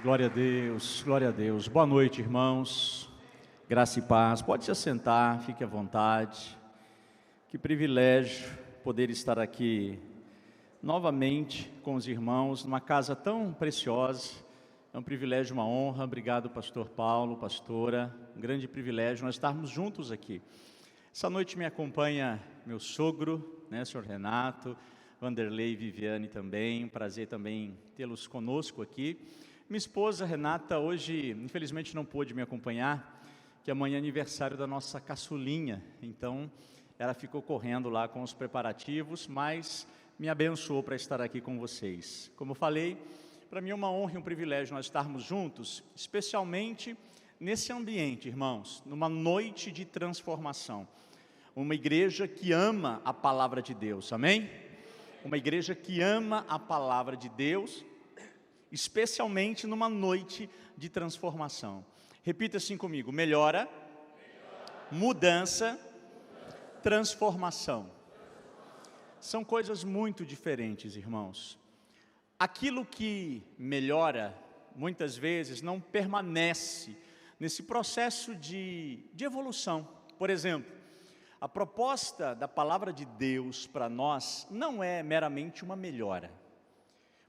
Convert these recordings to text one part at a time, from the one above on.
Glória a Deus, glória a Deus. Boa noite, irmãos. Graça e paz. Pode se assentar, fique à vontade. Que privilégio poder estar aqui novamente com os irmãos, numa casa tão preciosa. É um privilégio, uma honra. Obrigado, pastor Paulo, pastora. Um grande privilégio nós estarmos juntos aqui. Essa noite me acompanha meu sogro, senhor Renato, Vanderlei e Viviane também. Um prazer também tê-los conosco aqui. Minha esposa Renata hoje, infelizmente, não pôde me acompanhar, que amanhã é aniversário da nossa caçulinha, então ela ficou correndo lá com os preparativos, mas me abençoou para estar aqui com vocês. Como eu falei, para mim é uma honra e um privilégio nós estarmos juntos, especialmente nesse ambiente, irmãos, numa noite de transformação. Uma igreja que ama a palavra de Deus, amém? Uma igreja que ama a palavra de Deus, especialmente numa noite de transformação. Repita assim comigo: melhora, mudança, transformação. São coisas muito diferentes, irmãos. Aquilo que melhora, muitas vezes, não permanece nesse processo de evolução. Por exemplo, a proposta da palavra de Deus para nós não é meramente uma melhora.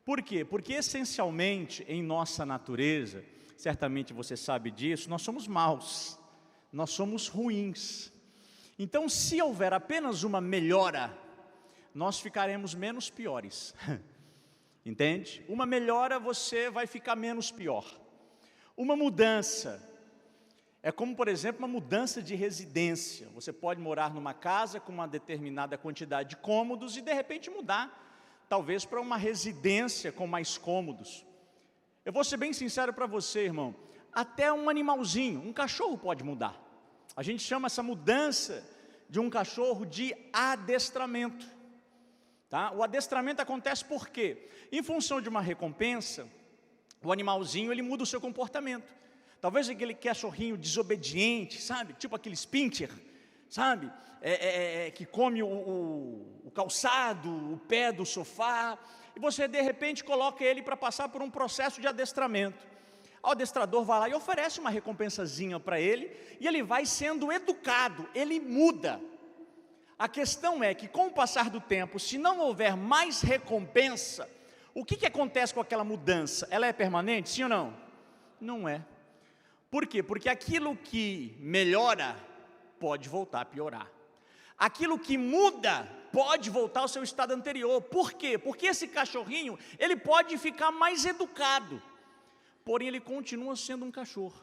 Por quê? Porque essencialmente em nossa natureza, certamente você sabe disso, nós somos maus, nós somos ruins. Então, se houver apenas uma melhora, nós ficaremos menos piores. Entende? Uma melhora, você vai ficar menos pior. Uma mudança é como, por exemplo, uma mudança de residência. Você pode morar numa casa com uma determinada quantidade de cômodos e de repente mudar, talvez para uma residência com mais cômodos. Eu vou ser bem sincero para você, irmão, até um animalzinho, um cachorro pode mudar. A gente chama essa mudança de um cachorro de adestramento. Tá? O adestramento acontece por quê? Em função de uma recompensa, o animalzinho ele muda o seu comportamento. Talvez aquele cachorrinho desobediente, sabe? Tipo aquele pincher, sabe? Que come o calçado, o pé do sofá, e você de repente coloca ele para passar por um processo de adestramento. O adestrador vai lá e oferece uma recompensazinha para ele, e ele vai sendo educado, ele muda. A questão é que com o passar do tempo, se não houver mais recompensa, o que acontece com aquela mudança? Ela é permanente, sim ou não? Não é. Por quê? Porque aquilo que melhora pode voltar a piorar. Aquilo que muda pode voltar ao seu estado anterior. Por quê? Porque esse cachorrinho, ele pode ficar mais educado, porém ele continua sendo um cachorro,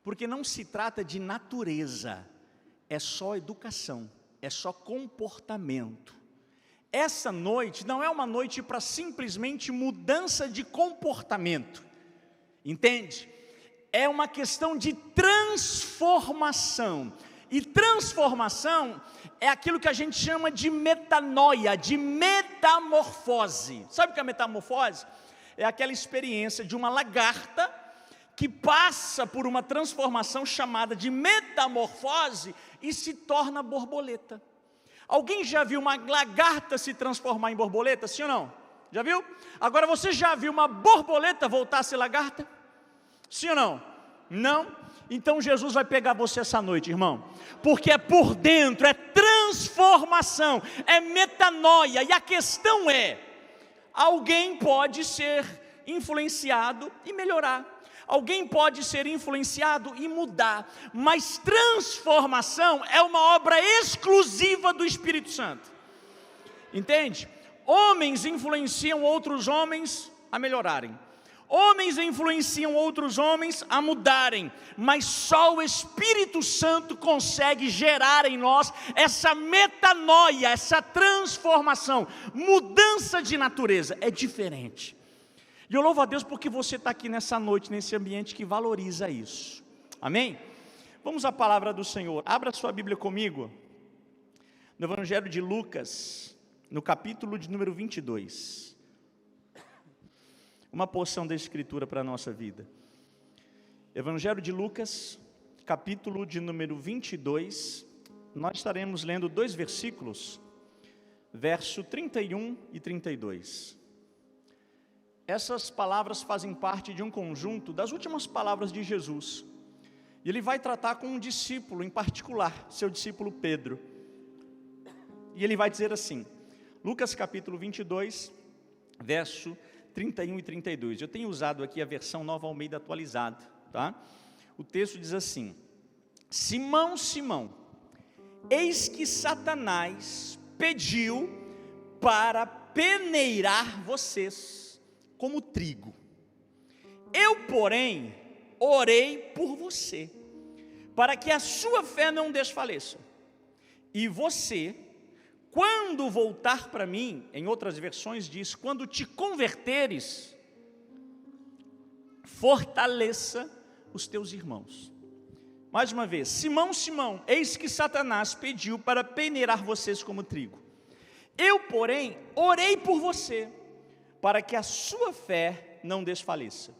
porque não se trata de natureza, é só educação, é só comportamento. Essa noite não é uma noite para simplesmente mudança de comportamento, entende? É uma questão de transformação. E transformação é aquilo que a gente chama de metanoia, de metamorfose. Sabe o que é metamorfose? É aquela experiência de uma lagarta que passa por uma transformação chamada de metamorfose e se torna borboleta. Alguém já viu uma lagarta se transformar em borboleta, sim ou não? Já viu? Agora você já viu uma borboleta voltar a ser lagarta? Sim ou não? Não? Então Jesus vai pegar você essa noite, irmão, porque é por dentro, é transformação, é metanoia, e a questão é, alguém pode ser influenciado e melhorar, alguém pode ser influenciado e mudar, mas transformação é uma obra exclusiva do Espírito Santo, entende? Homens influenciam outros homens a melhorarem, homens influenciam outros homens a mudarem, mas só o Espírito Santo consegue gerar em nós essa metanoia, essa transformação, mudança de natureza, é diferente. E eu louvo a Deus porque você está aqui nessa noite, nesse ambiente que valoriza isso, amém? Vamos à palavra do Senhor, abra sua Bíblia comigo, no Evangelho de Lucas, no capítulo de número 22, uma porção da Escritura para a nossa vida. Evangelho de Lucas, capítulo de número 22, nós estaremos lendo 2 versículos, verso 31 e 32. essas palavras fazem parte de um conjunto das últimas palavras de Jesus. E ele vai tratar com um discípulo em particular, seu discípulo Pedro. E ele vai dizer assim, Lucas capítulo 22, verso 31 e 32. Eu tenho usado aqui a versão Nova Almeida atualizada, tá? O texto diz assim: Simão, Simão, eis que Satanás pediu para peneirar vocês como trigo. Eu, porém, orei por você, para que a sua fé não desfaleça. E você, quando voltar para mim, em outras versões diz, quando te converteres, fortaleça os teus irmãos. Mais uma vez, Simão, Simão, eis que Satanás pediu para peneirar vocês como trigo. Eu, porém, orei por você, para que a sua fé não desfaleça.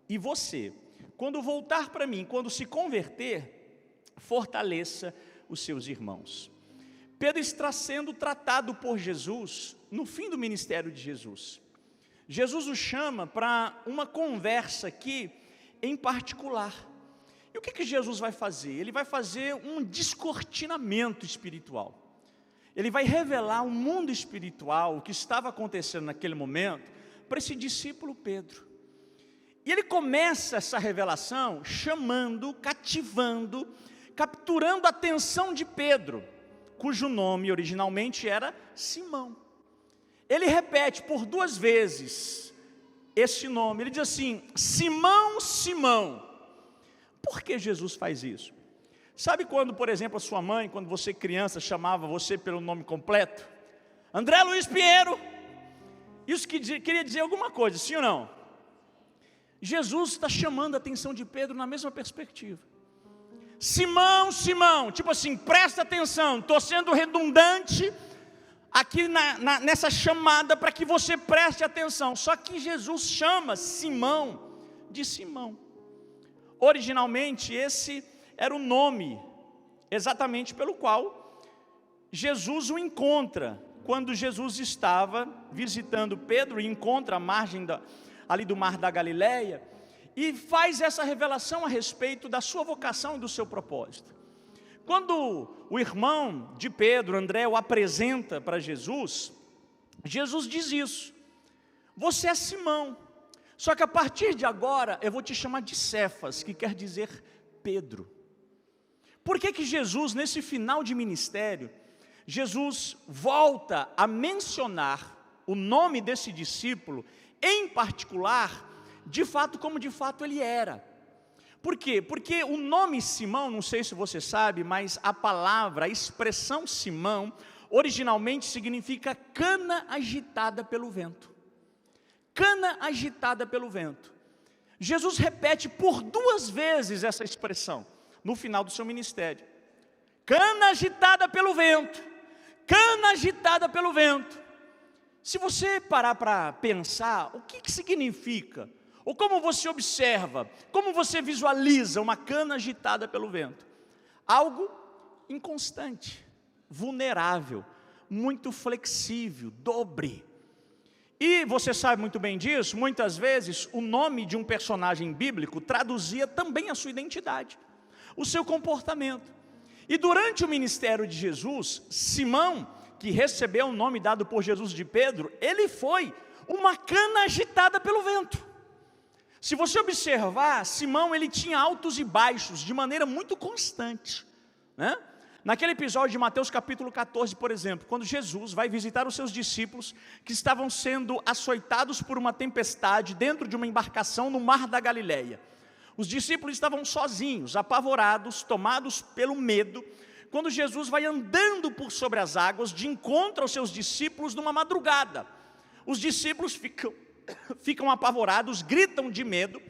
E você, quando voltar para mim, quando se converter, fortaleça os seus irmãos. Pedro está sendo tratado por Jesus no fim do ministério de Jesus. Jesus o chama para uma conversa aqui em particular. E o que Jesus vai fazer? Ele vai fazer um descortinamento espiritual. Ele vai revelar o mundo espiritual, o que estava acontecendo naquele momento, para esse discípulo Pedro. E ele começa essa revelação chamando, cativando, capturando a atenção de Pedro, cujo nome originalmente era Simão. Ele repete por 2 vezes esse nome, ele diz assim, Simão, Simão. Por que Jesus faz isso? Sabe quando, por exemplo, a sua mãe, quando você criança, chamava você pelo nome completo? André Luiz Pinheiro. Isso queria dizer alguma coisa, sim ou não? Jesus está chamando a atenção de Pedro na mesma perspectiva. Simão, Simão, tipo assim, presta atenção, estou sendo redundante aqui nessa chamada para que você preste atenção. Só que Jesus chama Simão de Simão. Originalmente esse era o nome exatamente pelo qual Jesus o encontra, quando Jesus estava visitando Pedro e encontra a margem ali do mar da Galileia, e faz essa revelação a respeito da sua vocação e do seu propósito. Quando o irmão de Pedro, André, o apresenta para Jesus, Jesus diz isso, você é Simão, só que a partir de agora eu vou te chamar de Cefas, que quer dizer Pedro. Por que Jesus, nesse final de ministério, Jesus volta a mencionar o nome desse discípulo, em particular, de fato como de fato ele era? Por quê? Porque o nome Simão, não sei se você sabe, mas a palavra, a expressão Simão, originalmente significa cana agitada pelo vento. Cana agitada pelo vento. Jesus repete por 2 vezes essa expressão, no final do seu ministério. Cana agitada pelo vento, cana agitada pelo vento. Se você parar para pensar, o que significa? Ou como você observa, como você visualiza uma cana agitada pelo vento? Algo inconstante, vulnerável, muito flexível, dobre. E você sabe muito bem disso, muitas vezes o nome de um personagem bíblico traduzia também a sua identidade, o seu comportamento. E durante o ministério de Jesus, Simão, que recebeu o nome dado por Jesus de Pedro, ele foi uma cana agitada pelo vento. Se você observar, Simão ele tinha altos e baixos de maneira muito constante, né? Naquele episódio de Mateus capítulo 14, por exemplo, quando Jesus vai visitar os seus discípulos que estavam sendo açoitados por uma tempestade dentro de uma embarcação no mar da Galileia. Os discípulos estavam sozinhos, apavorados, tomados pelo medo, quando Jesus vai andando por sobre as águas de encontro aos seus discípulos numa madrugada. Os discípulos ficam apavorados, gritam de medo.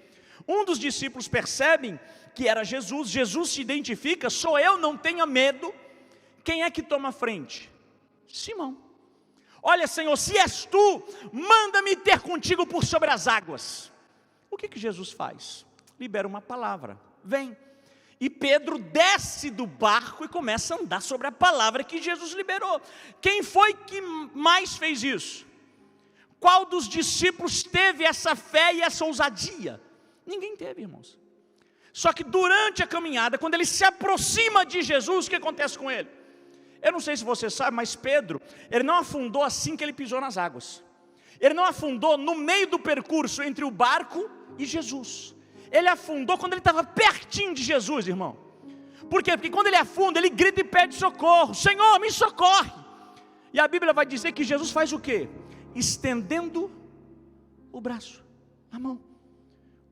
Um dos discípulos percebe que era Jesus, Jesus se identifica, sou eu, não tenha medo. Quem é que toma a frente? Simão. Olha, Senhor, se és tu, manda-me ter contigo por sobre as águas. O que Jesus faz? Libera uma palavra, vem. E Pedro desce do barco e começa a andar sobre a palavra que Jesus liberou. Quem foi que mais fez isso? Qual dos discípulos teve essa fé e essa ousadia? Ninguém teve, irmãos. Só que durante a caminhada, quando ele se aproxima de Jesus, o que acontece com ele? Eu não sei se você sabe, mas Pedro, ele não afundou assim que ele pisou nas águas. Ele não afundou no meio do percurso entre o barco e Jesus. Ele afundou quando ele estava pertinho de Jesus, irmão. Por quê? Porque quando ele afunda, ele grita e pede socorro. Senhor, me socorre. E a Bíblia vai dizer que Jesus faz o quê? Estendendo o braço, a mão,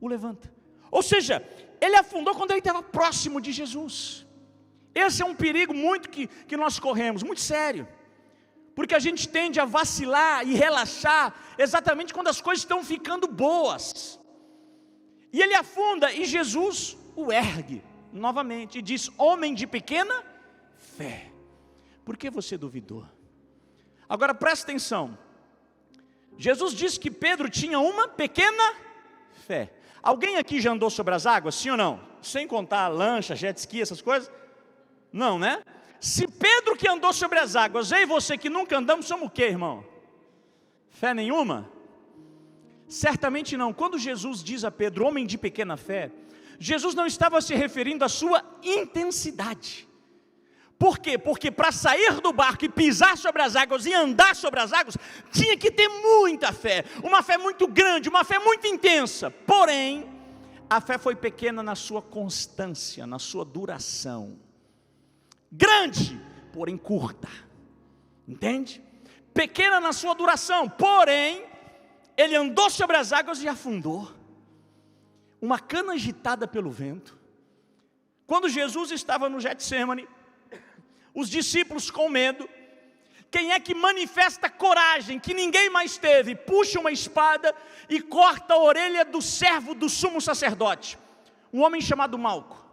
o levanta. Ou seja, ele afundou quando ele estava próximo de Jesus. Esse é um perigo muito que nós corremos, muito sério. Porque a gente tende a vacilar e relaxar exatamente quando as coisas estão ficando boas. E ele afunda e Jesus o ergue novamente e diz: homem de pequena fé, por que você duvidou? Agora presta atenção. Jesus disse que Pedro tinha uma pequena fé. Alguém aqui já andou sobre as águas, sim ou não? Sem contar lancha, jet ski, essas coisas? Não, né? Se Pedro que andou sobre as águas, eu e você que nunca andamos, somos o quê, irmão? Fé nenhuma? Certamente não. Quando Jesus diz a Pedro, homem de pequena fé, Jesus não estava se referindo à sua intensidade. Por quê? Porque para sair do barco e pisar sobre as águas e andar sobre as águas, tinha que ter muita fé, uma fé muito grande, uma fé muito intensa. Porém, a fé foi pequena na sua constância, na sua duração. Grande, porém curta. Entende? Pequena na sua duração, porém, ele andou sobre as águas e afundou. Uma cana agitada pelo vento. Quando Jesus estava no Getsemane, os discípulos com medo, quem é que manifesta coragem, que ninguém mais teve, puxa uma espada e corta a orelha do servo do sumo sacerdote, um homem chamado Malco.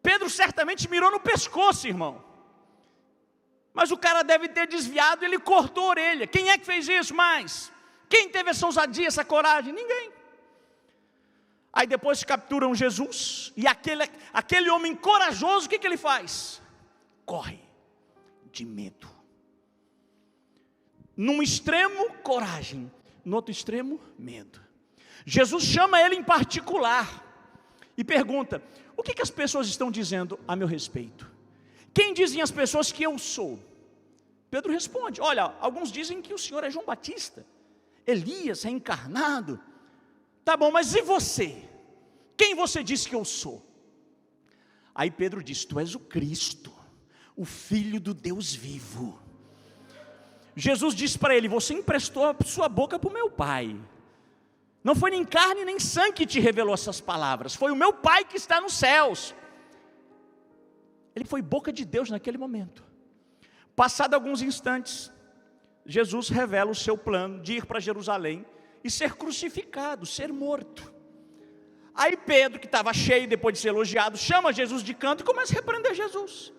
Pedro certamente mirou no pescoço, irmão, mas o cara deve ter desviado, ele cortou a orelha. Quem é que fez isso mais? Quem teve essa ousadia, essa coragem? Ninguém. Aí depois capturam Jesus, e aquele homem corajoso, o que ele faz? Corre de medo. Num extremo, coragem, no outro extremo, medo. Jesus chama ele em particular e pergunta: o que as pessoas estão dizendo a meu respeito? Quem dizem as pessoas que eu sou? Pedro responde: olha, alguns dizem que o Senhor é João Batista, Elias reencarnado. Tá bom, mas e você? Quem você diz que eu sou? Aí Pedro diz: tu és o Cristo, o Filho do Deus vivo. Jesus disse para ele: você emprestou a sua boca para o meu Pai. Não foi nem carne nem sangue que te revelou essas palavras, foi o meu Pai que está nos céus. Ele foi boca de Deus naquele momento. Passado alguns instantes, Jesus revela o seu plano de ir para Jerusalém e ser crucificado, ser morto. Aí Pedro, que estava cheio depois de ser elogiado, chama Jesus de canto e começa a repreender Jesus.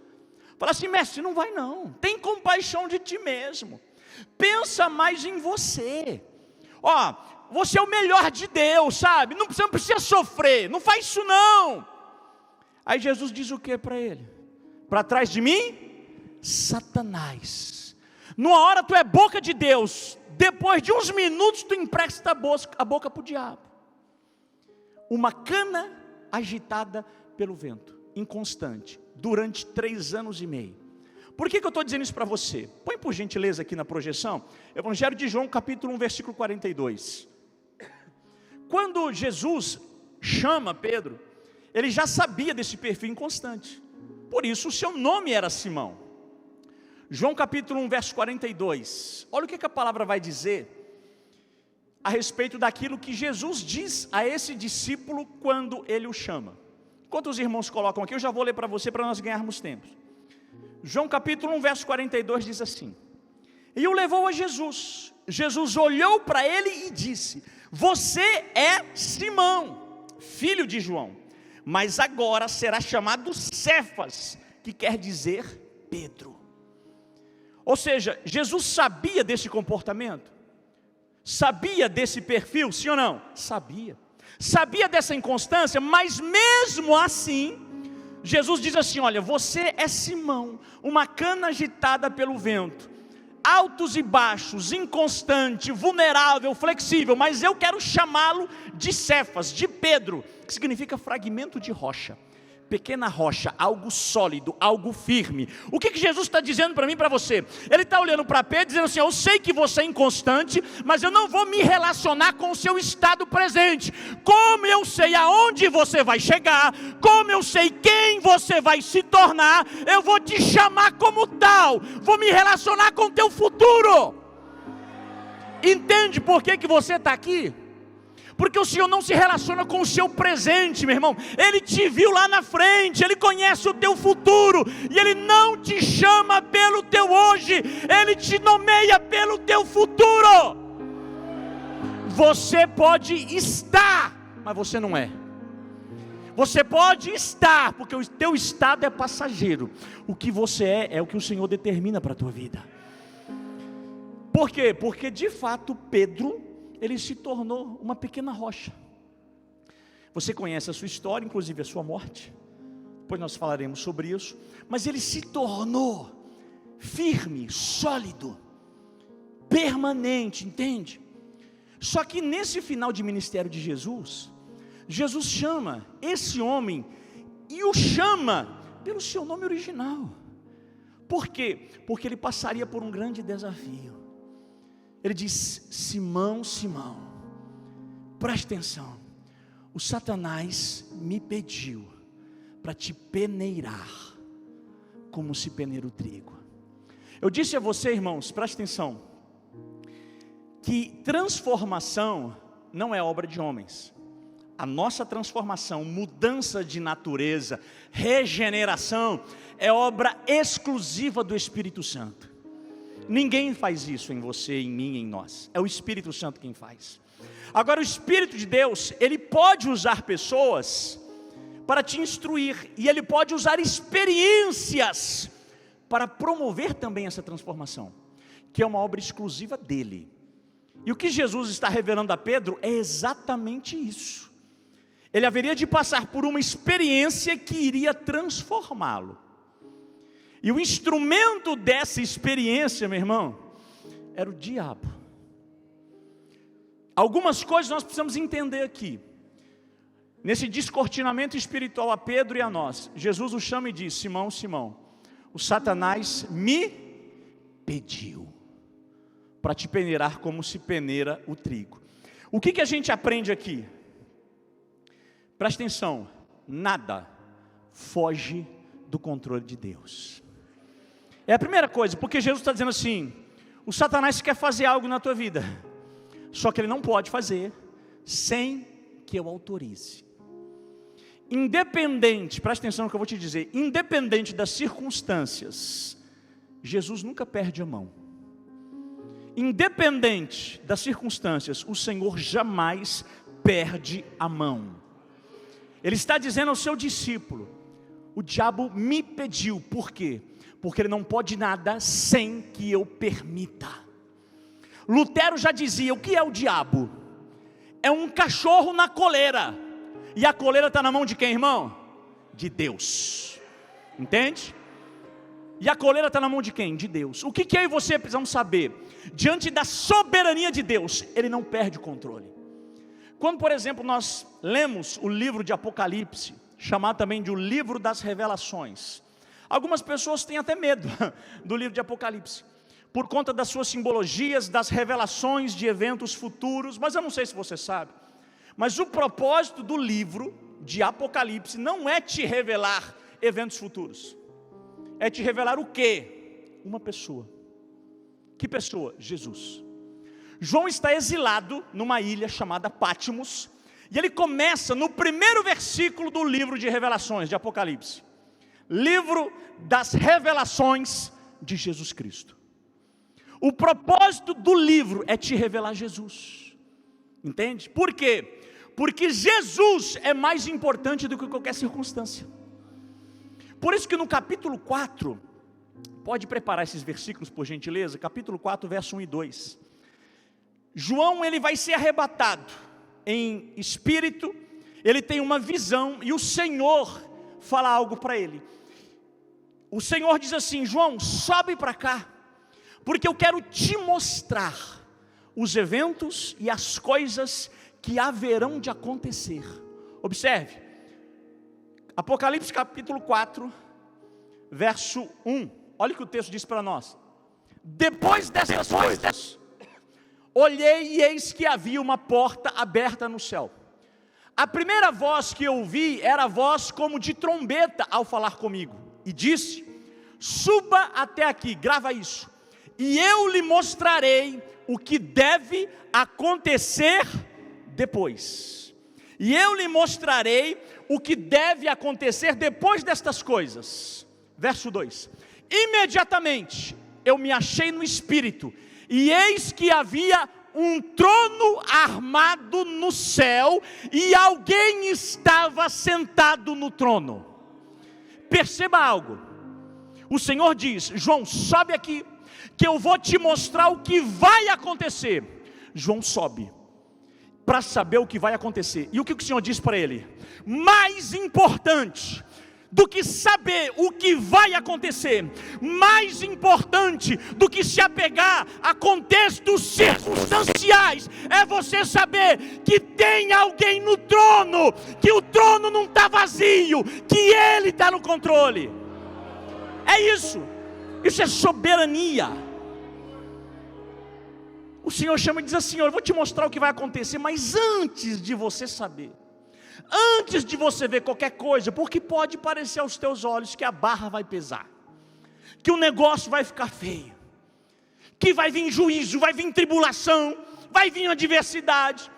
Fala assim: mestre, não vai não, tem compaixão de ti mesmo, pensa mais em você. Ó, você é o melhor de Deus, sabe? Você não precisa sofrer, não faz isso não. Aí Jesus diz o que para ele? Para trás de mim, Satanás. Numa hora tu é boca de Deus, depois de uns minutos tu empresta a boca para o diabo. Uma cana agitada pelo vento, inconstante, durante 3 anos e meio. Por que eu estou dizendo isso para você? Põe por gentileza aqui na projeção, Evangelho de João, capítulo 1, versículo 42. Quando Jesus chama Pedro, ele já sabia desse perfil inconstante, por isso o seu nome era Simão. João capítulo 1, verso 42, olha o que a palavra vai dizer a respeito daquilo que Jesus diz a esse discípulo quando ele o chama. Enquanto os irmãos colocam aqui, eu já vou ler para você para nós ganharmos tempo. João capítulo 1, verso 42 diz assim: e o levou a Jesus. Jesus olhou para ele e disse: você é Simão, filho de João, mas agora será chamado Cefas, que quer dizer Pedro. Ou seja, Jesus sabia desse comportamento, sabia desse perfil, sim ou não? Sabia dessa inconstância, mas mesmo assim, Jesus diz assim: olha, você é Simão, uma cana agitada pelo vento. altos e baixos, inconstante, vulnerável, flexível, mas eu quero chamá-lo de Cefas, de Pedro, que significa fragmento de rocha, pequena rocha, algo sólido, algo firme. O que Jesus está dizendo para mim e para você? Ele está olhando para Pedro dizendo assim: eu sei que você é inconstante, mas eu não vou me relacionar com o seu estado presente. Como eu sei aonde você vai chegar, como eu sei quem você vai se tornar, eu vou te chamar como tal, vou me relacionar com o teu futuro. Entende por que você está aqui? Porque o Senhor não se relaciona com o seu presente, meu irmão. Ele te viu lá na frente, Ele conhece o teu futuro, e Ele não te chama pelo teu hoje, Ele te nomeia pelo teu futuro. Você pode estar, mas você não é. Você pode estar, porque o teu estado é passageiro. O que você é o que o Senhor determina para a tua vida. Por quê? Porque de fato Pedro, ele se tornou uma pequena rocha. Você conhece a sua história, inclusive a sua morte. Depois nós falaremos sobre isso. Mas ele se tornou firme, sólido, permanente, entende? Só que nesse final de ministério de Jesus, Jesus chama esse homem e o chama pelo seu nome original. Por quê? Porque ele passaria por um grande desafio. Ele diz: Simão, Simão, preste atenção, o Satanás me pediu para te peneirar, como se peneira o trigo. Eu disse a você, irmãos, preste atenção, que transformação não é obra de homens. A nossa transformação, mudança de natureza, regeneração, é obra exclusiva do Espírito Santo. Ninguém faz isso em você, em mim, em nós. É o Espírito Santo quem faz. Agora, o Espírito de Deus, ele pode usar pessoas para te instruir, e ele pode usar experiências para promover também essa transformação, que é uma obra exclusiva dele. E o que Jesus está revelando a Pedro é exatamente isso. Ele haveria de passar por uma experiência que iria transformá-lo. E o instrumento dessa experiência, meu irmão, era o diabo. Algumas coisas nós precisamos entender aqui. Nesse descortinamento espiritual a Pedro e a nós, Jesus o chama e diz: Simão, Simão, o Satanás me pediu para te peneirar como se peneira o trigo. O que a gente aprende aqui? Presta atenção, nada foge do controle de Deus. É a primeira coisa, porque Jesus está dizendo assim: o Satanás quer fazer algo na tua vida, só que ele não pode fazer sem que eu autorize. Independente, presta atenção no que eu vou te dizer, independente das circunstâncias, Jesus nunca perde a mão. Independente das circunstâncias, o Senhor jamais perde a mão. Ele está dizendo ao seu discípulo: o diabo me pediu, por quê? Porque ele não pode nada sem que eu permita. Lutero já dizia: o que é o diabo? É um cachorro na coleira, e a coleira está na mão de quem, irmão? De Deus. Entende? E a coleira está na mão de quem? De Deus. O que eu e você precisamos saber? Diante da soberania de Deus, Ele não perde o controle. Quando, por exemplo, nós lemos o livro de Apocalipse, chamado também de o livro das revelações, algumas pessoas têm até medo do livro de Apocalipse, por conta das suas simbologias, das revelações de eventos futuros. Mas eu não sei se você sabe, mas o propósito do livro de Apocalipse não é te revelar eventos futuros, é te revelar o quê? Uma pessoa. Que pessoa? Jesus. João está exilado numa ilha chamada Patmos, e ele começa no primeiro versículo do livro de revelações de Apocalipse, livro das revelações de Jesus Cristo. O propósito do livro é te revelar Jesus, entende? Por quê? Porque Jesus é mais importante do que qualquer circunstância. Por isso que no capítulo 4, pode preparar esses versículos por gentileza, capítulo 4, verso 1 e 2. João, ele vai ser arrebatado em espírito, ele tem uma visão, e o Senhor fala algo para ele. O Senhor diz assim: João, sobe para cá, porque eu quero te mostrar os eventos e as coisas que haverão de acontecer. Observe, Apocalipse capítulo 4, verso 1, olha o que o texto diz para nós. Depois dessas coisas, olhei e eis que havia uma porta aberta no céu. A primeira voz que eu ouvi era a voz como de trombeta ao falar comigo, e disse: suba até aqui, grava isso, e eu lhe mostrarei o que deve acontecer depois. E eu lhe mostrarei o que deve acontecer depois destas coisas. Verso 2: imediatamente eu me achei no Espírito, e eis que havia um trono armado no céu, e alguém estava sentado no trono. Perceba algo, o Senhor diz: João, sobe aqui, que eu vou te mostrar o que vai acontecer. João sobe para saber o que vai acontecer, e o que o Senhor diz para ele? Mais importante do que saber o que vai acontecer, mais importante do que se apegar a contextos circunstanciais, é você saber que tem alguém no trono, que o trono não está vazio, que Ele está no controle. É isso é soberania. O Senhor chama e diz assim: eu vou te mostrar o que vai acontecer, mas antes de você saber, antes de você ver qualquer coisa, porque pode parecer aos teus olhos que a barra vai pesar, que o negócio vai ficar feio, que vai vir juízo, vai vir tribulação, vai vir adversidade,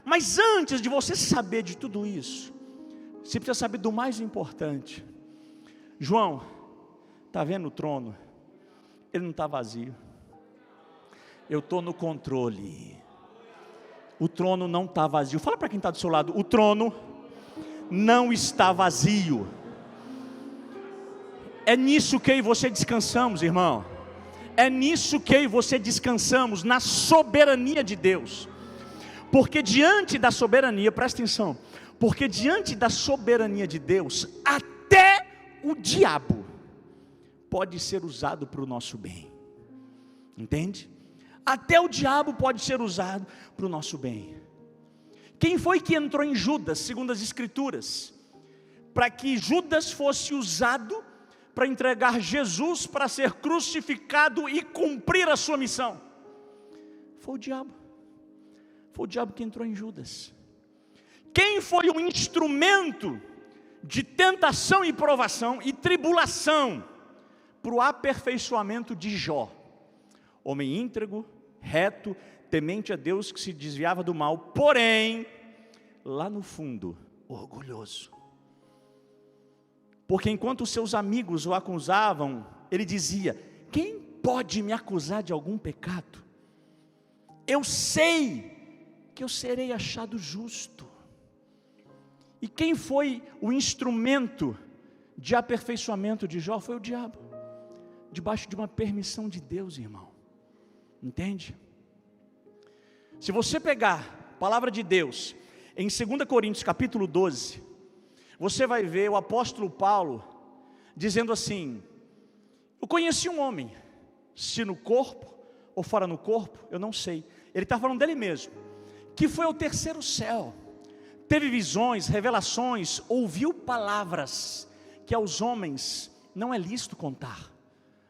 mas antes de você saber de tudo isso, você precisa saber do mais importante. João, está vendo o trono? Ele não está vazio, eu estou no controle. O trono não está vazio. Fala para quem está do seu lado: o trono não está vazio. É nisso que eu e você descansamos, irmão. É nisso que eu e você descansamos, na soberania de Deus. Porque diante da soberania, presta atenção, porque diante da soberania de Deus, até o diabo pode ser usado para o nosso bem. Entende? Até o diabo pode ser usado para o nosso bem. Quem foi que entrou em Judas, segundo as Escrituras, para que Judas fosse usado para entregar Jesus para ser crucificado e cumprir a sua missão? Foi o diabo. Foi o diabo que entrou em Judas. Quem foi o instrumento de tentação e provação e tribulação para o aperfeiçoamento de Jó? Homem íntegro, reto, temente a Deus, que se desviava do mal, porém, lá no fundo, orgulhoso. Porque enquanto os seus amigos o acusavam, ele dizia: quem pode me acusar de algum pecado? Eu sei que eu serei achado justo. E quem foi o instrumento de aperfeiçoamento de Jó? Foi o diabo, debaixo de uma permissão de Deus, irmão. Entende? Se você pegar a palavra de Deus em 2 Coríntios capítulo 12, você vai ver o apóstolo Paulo dizendo assim: eu conheci um homem, se no corpo ou fora no corpo, eu não sei. Ele está falando dele mesmo, que foi ao terceiro céu, teve visões, revelações, ouviu palavras que aos homens não é lícito contar,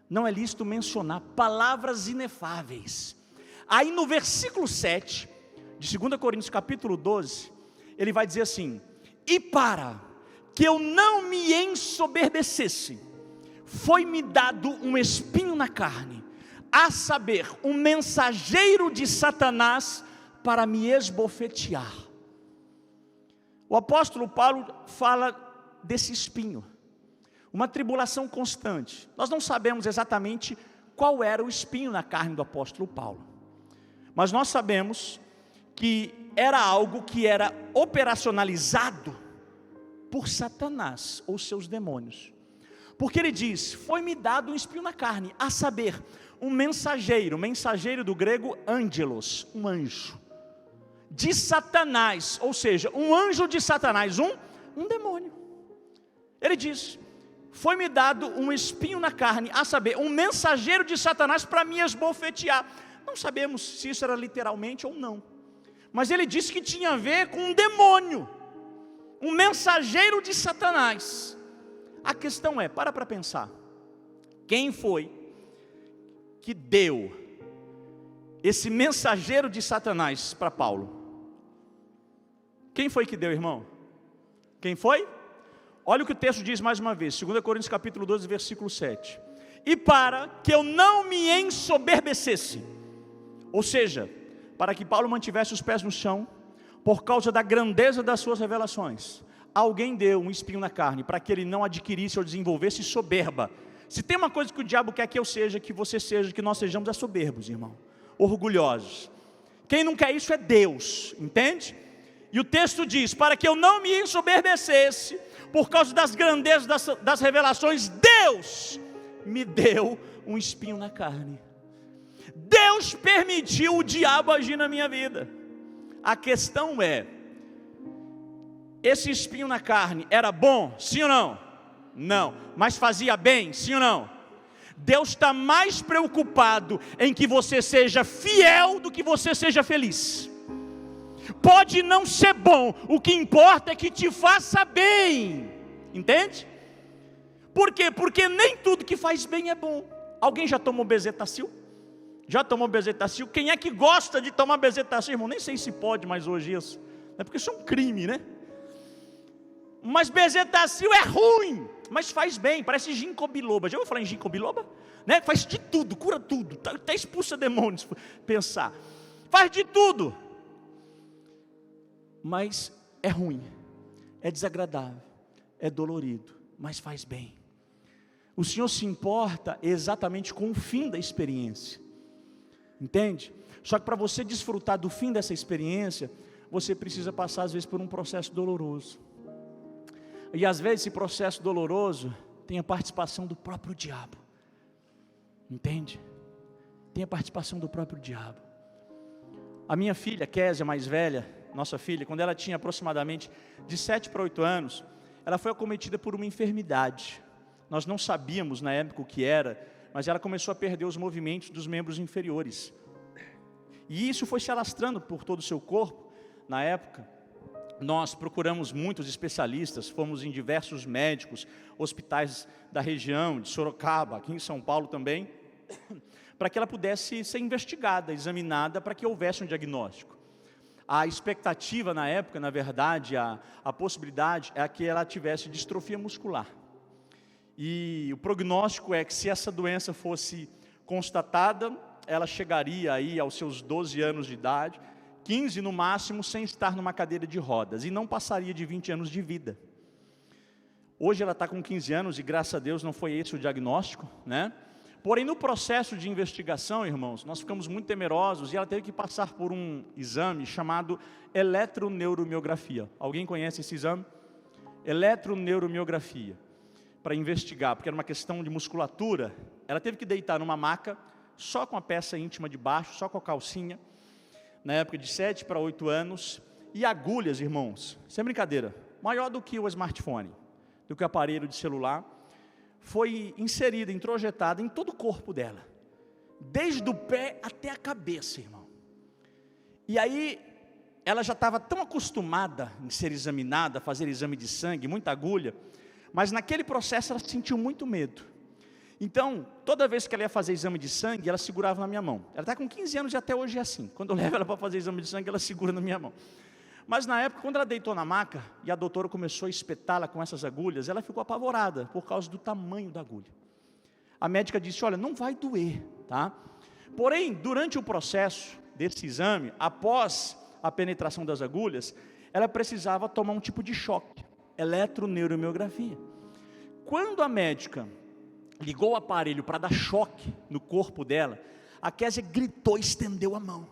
não é lícito mencionar, palavras inefáveis. Aí no versículo 7 de 2 Coríntios capítulo 12, ele vai dizer assim: e para que eu não me ensoberbecesse, foi-me dado um espinho na carne, a saber, um mensageiro de Satanás para me esbofetear. O apóstolo Paulo fala desse espinho, uma tribulação constante. Nós não sabemos exatamente qual era o espinho na carne do apóstolo Paulo, mas nós sabemos que era algo que era operacionalizado por Satanás ou seus demônios. Porque ele diz: foi-me dado um espinho na carne, a saber, um mensageiro, mensageiro do grego angelos, um anjo, de Satanás, ou seja, um anjo de Satanás, um demônio. Ele diz: foi-me dado um espinho na carne, a saber, um mensageiro de Satanás para me esbofetear. Não sabemos se isso era literalmente ou não, mas ele disse que tinha a ver com um demônio, um mensageiro de Satanás. A questão é, para pensar, quem foi que deu esse mensageiro de Satanás para Paulo? Quem foi que deu, irmão? Quem foi? Olha o que o texto diz mais uma vez, 2 Coríntios capítulo 12, versículo 7. E para que eu não me ensoberbecesse, ou seja, para que Paulo mantivesse os pés no chão, por causa da grandeza das suas revelações, alguém deu um espinho na carne, para que ele não adquirisse ou desenvolvesse soberba. Se tem uma coisa que o diabo quer que eu seja, que você seja, que nós sejamos, é soberbos, irmão, orgulhosos. Quem não quer isso é Deus, entende? E o texto diz, para que eu não me ensoberbecesse, por causa das grandezas das revelações, Deus me deu um espinho na carne. Deus permitiu o diabo agir na minha vida. A questão é, esse espinho na carne era bom, sim ou não? Não. Mas fazia bem, sim ou não? Deus está mais preocupado em que você seja fiel do que você seja feliz. Pode não ser bom, o que importa é que te faça bem, entende? Por quê? Porque nem tudo que faz bem é bom. Alguém já tomou bezetacil? Já tomou bezetacil? Quem é que gosta de tomar bezetacil, irmão? Nem sei se pode mais hoje isso, é porque isso é um crime, né? Mas bezetacil é ruim, mas faz bem, parece ginkgo biloba. Já ouviu falar em ginkgo biloba? Né? Faz de tudo, cura tudo, até expulsa demônios, pensar. Faz de tudo. Mas é ruim, é desagradável, é dolorido, mas faz bem. O Senhor se importa exatamente com o fim da experiência, entende? Só que para você desfrutar do fim dessa experiência, você precisa passar às vezes por um processo doloroso. E às vezes esse processo doloroso tem a participação do próprio diabo, entende? Tem a participação do próprio diabo. A minha filha, Késia, mais velha, nossa filha, quando ela tinha aproximadamente de 7 para 8 anos, ela foi acometida por uma enfermidade. Nós não sabíamos na época o que era, mas ela começou a perder os movimentos dos membros inferiores. E isso foi se alastrando por todo o seu corpo. Na época, nós procuramos muitos especialistas, fomos em diversos médicos, hospitais da região, de Sorocaba, aqui em São Paulo também, para que ela pudesse ser investigada, examinada, para que houvesse um diagnóstico. A expectativa na época, na verdade, a possibilidade é que ela tivesse distrofia muscular. E o prognóstico é que se essa doença fosse constatada, ela chegaria aí aos seus 12 anos de idade, 15 no máximo, sem estar numa cadeira de rodas, e não passaria de 20 anos de vida. Hoje ela está com 15 anos e graças a Deus não foi esse o diagnóstico, né? Porém, no processo de investigação, irmãos, nós ficamos muito temerosos e ela teve que passar por um exame chamado eletroneuromiografia. Alguém conhece esse exame? Eletroneuromiografia. Para investigar, porque era uma questão de musculatura. Ela teve que deitar numa maca, só com a peça íntima de baixo, só com a calcinha, na época de 7 para 8 anos, e agulhas, irmãos, sem brincadeira, maior do que o smartphone, do que o aparelho de celular, foi inserida, introjetada em todo o corpo dela, desde o pé até a cabeça, irmão. E aí, ela já estava tão acostumada em ser examinada, a fazer exame de sangue, muita agulha, mas naquele processo ela sentiu muito medo. Então, toda vez que ela ia fazer exame de sangue, ela segurava na minha mão. Ela está com 15 anos e até hoje é assim. Quando eu levo ela para fazer exame de sangue, ela segura na minha mão. Mas na época, quando ela deitou na maca, e a doutora começou a espetá-la com essas agulhas, ela ficou apavorada, por causa do tamanho da agulha. A médica disse, olha, não vai doer, tá? Porém, durante o processo desse exame, após a penetração das agulhas, ela precisava tomar um tipo de choque, eletroneuromiografia. Quando a médica ligou o aparelho para dar choque no corpo dela, a Késia gritou e estendeu a mão,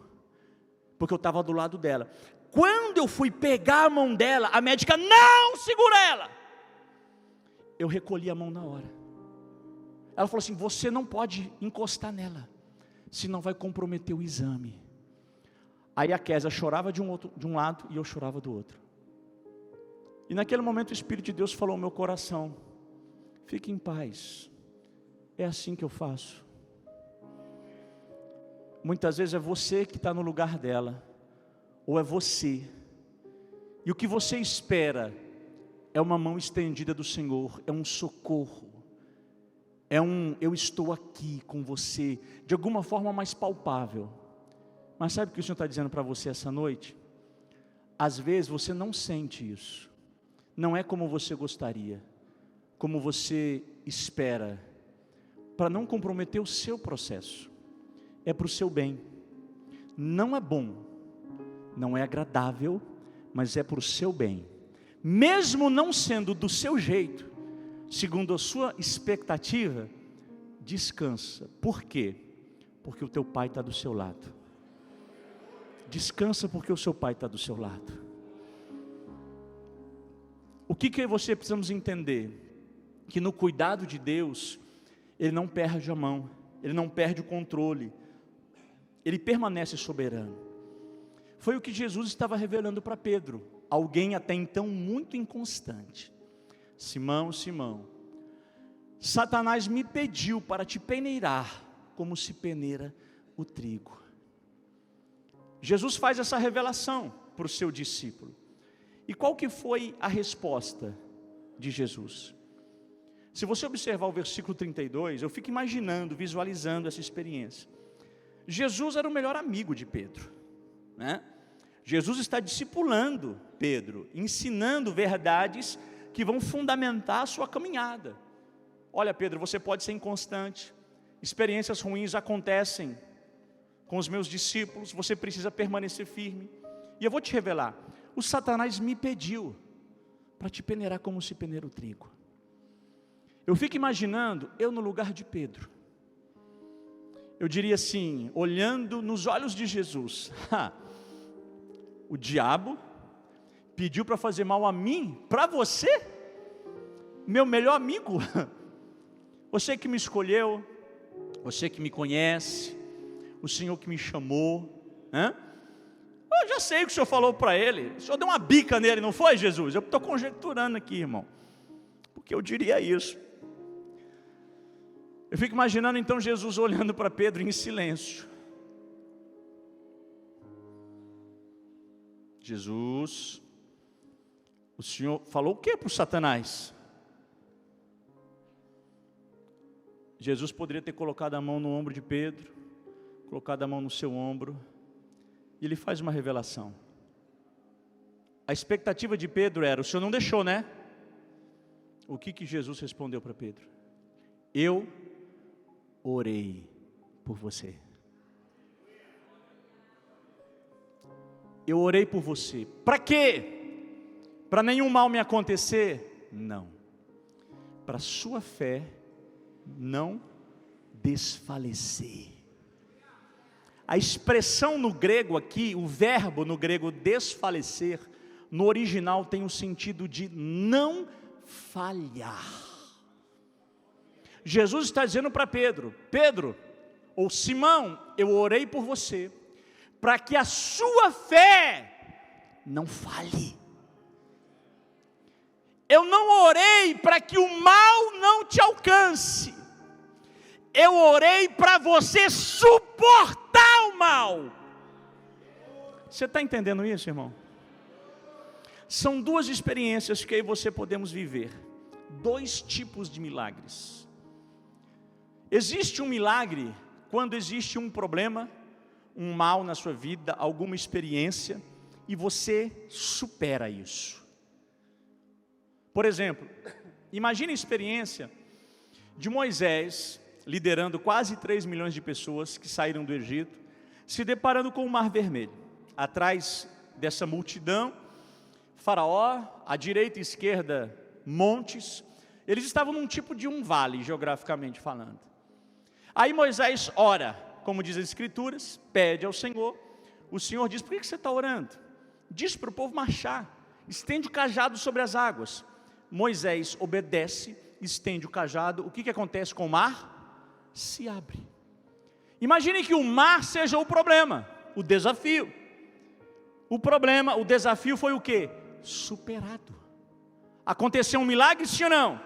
porque eu estava do lado dela. Quando eu fui pegar a mão dela, a médica, não segura ela. Eu recolhi a mão na hora. Ela falou assim, você não pode encostar nela, senão vai comprometer o exame. Aí a Késia chorava de um lado e eu chorava do outro. E naquele momento o Espírito de Deus falou ao meu coração, fique em paz. É assim que eu faço. Muitas vezes é você que está no lugar dela, ou é você. E o que você espera é uma mão estendida do Senhor, é um socorro, é um eu estou aqui com você, de alguma forma mais palpável. Mas sabe o que o Senhor está dizendo para você essa noite? Às vezes você não sente isso, não é como você gostaria, como você espera, para não comprometer o seu processo, é para o seu bem. Não é bom, não é agradável, mas é para o seu bem. Mesmo não sendo do seu jeito, segundo a sua expectativa, descansa. Por quê? Porque o teu pai está do seu lado. Descansa porque o seu pai está do seu lado. O que eu e você precisamos entender? Que no cuidado de Deus, Ele não perde a mão, Ele não perde o controle, Ele permanece soberano. Foi o que Jesus estava revelando para Pedro, alguém até então muito inconstante. Simão, Simão, Satanás me pediu para te peneirar, como se peneira o trigo. Jesus faz essa revelação para o seu discípulo. E qual que foi a resposta de Jesus? Se você observar o versículo 32, eu fico imaginando, visualizando essa experiência. Jesus era o melhor amigo de Pedro, né? Jesus está discipulando Pedro, ensinando verdades que vão fundamentar a sua caminhada. Olha, Pedro, você pode ser inconstante, experiências ruins acontecem com os meus discípulos, você precisa permanecer firme. E eu vou te revelar, o Satanás me pediu para te peneirar como se peneira o trigo. Eu fico imaginando, eu no lugar de Pedro, eu diria assim, olhando nos olhos de Jesus, o diabo pediu para fazer mal a mim, para você, meu melhor amigo, você que me escolheu, você que me conhece, o Senhor que me chamou, eu já sei o que o Senhor falou para ele, o Senhor deu uma bica nele, não foi, Jesus? Eu estou conjecturando aqui, irmão, porque eu diria isso. Eu fico imaginando então Jesus olhando para Pedro em silêncio. Jesus, o Senhor falou o que para o Satanás? Jesus poderia ter colocado a mão no ombro de Pedro, colocado a mão no seu ombro, e ele faz uma revelação. A expectativa de Pedro era, o Senhor não deixou, né? O que Jesus respondeu para Pedro? Eu orei por você. Eu orei por você. Para quê? Para nenhum mal me acontecer? Não. Para sua fé não desfalecer. A expressão no grego aqui, o verbo no grego desfalecer, no original tem o sentido de não falhar. Jesus está dizendo para Pedro, Pedro, ou Simão, eu orei por você, para que a sua fé não falhe. Eu não orei para que o mal não te alcance, eu orei para você suportar o mal. Você está entendendo isso, irmão? São duas experiências que eu e você podemos viver, dois tipos de milagres. Existe um milagre quando existe um problema, um mal na sua vida, alguma experiência, e você supera isso. Por exemplo, imagine a experiência de Moisés, liderando quase 3 milhões de pessoas que saíram do Egito, se deparando com o Mar Vermelho. Atrás dessa multidão, Faraó, à direita e esquerda, montes, eles estavam num tipo de um vale, geograficamente falando. Aí Moisés ora, como diz as Escrituras, pede ao Senhor. O Senhor diz, por que você está orando? Diz para o povo marchar, estende o cajado sobre as águas. Moisés obedece, estende o cajado, o que acontece com o mar? Se abre. Imagine que o mar seja o problema, o desafio. O problema, o desafio foi o quê? Superado. Aconteceu um milagre, sim ou não?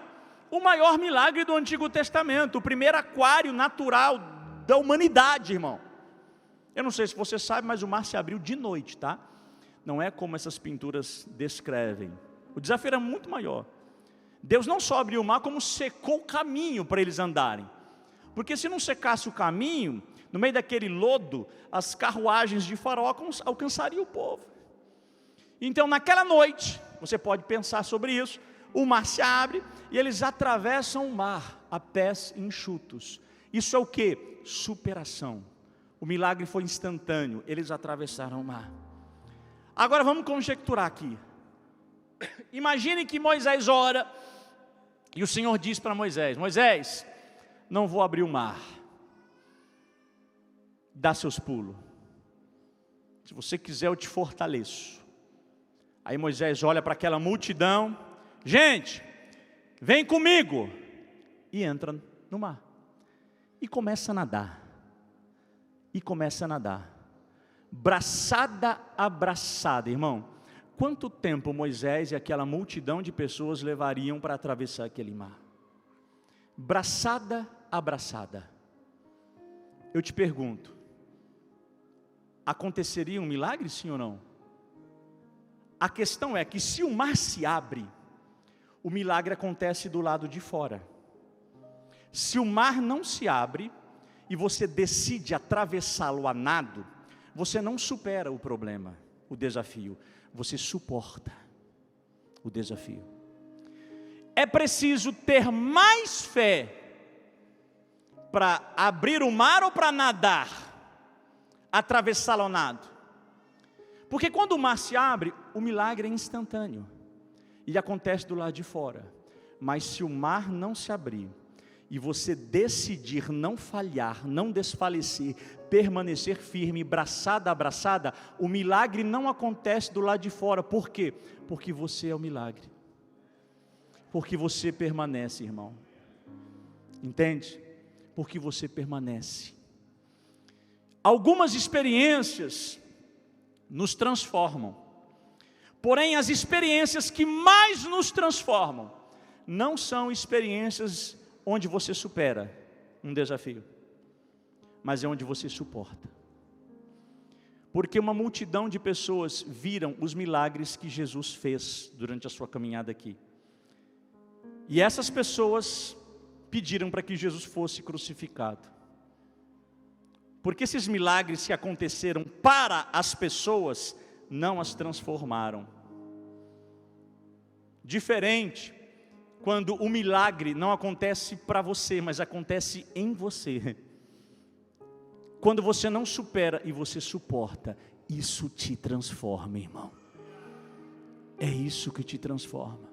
o maior milagre do Antigo Testamento, o primeiro aquário natural da humanidade, irmão. Eu não sei se você sabe, mas o mar se abriu de noite, tá? Não é como essas pinturas descrevem. O desafio era muito maior. Deus não só abriu o mar, como secou o caminho para eles andarem. Porque se não secasse o caminho, no meio daquele lodo, as carruagens de Faraó alcançariam o povo. Então, naquela noite, você pode pensar sobre isso, o mar se abre e eles atravessam o mar a pés enxutos. Isso é o que? Superação. O milagre foi instantâneo, eles atravessaram o mar. Agora vamos conjecturar aqui. Imagine que Moisés ora e o Senhor diz para Moisés: Moisés, não vou abrir o mar, dá seus pulos, se você quiser eu te fortaleço. Aí Moisés olha para aquela multidão: gente, vem comigo, e entra no mar, e começa a nadar, braçada a braçada. Irmão, quanto tempo Moisés e aquela multidão de pessoas levariam para atravessar aquele mar? Braçada a braçada. Eu te pergunto, aconteceria um milagre, sim ou não? A questão é que se o mar se abre, o milagre acontece do lado de fora. Se o mar não se abre e você decide atravessá-lo a nado, você não supera o problema, o desafio, você suporta o desafio. É preciso ter mais fé para abrir o mar ou para nadar, atravessá-lo a nado? Porque quando o mar se abre, o milagre é instantâneo e acontece do lado de fora. Mas se o mar não se abrir e você decidir não falhar, não desfalecer, permanecer firme, braçada a braçada, o milagre não acontece do lado de fora. Por quê? Porque você é o milagre. Porque você permanece, irmão. Entende? Porque você permanece. Algumas experiências nos transformam. Porém, as experiências que mais nos transformam não são experiências onde você supera um desafio, mas é onde você suporta. Porque uma multidão de pessoas viram os milagres que Jesus fez durante a sua caminhada aqui. E essas pessoas pediram para que Jesus fosse crucificado. Porque esses milagres que aconteceram para as pessoas não as transformaram. Diferente quando o milagre não acontece para você, mas acontece em você. Quando você não supera e você suporta, isso te transforma, irmão. É isso que te transforma.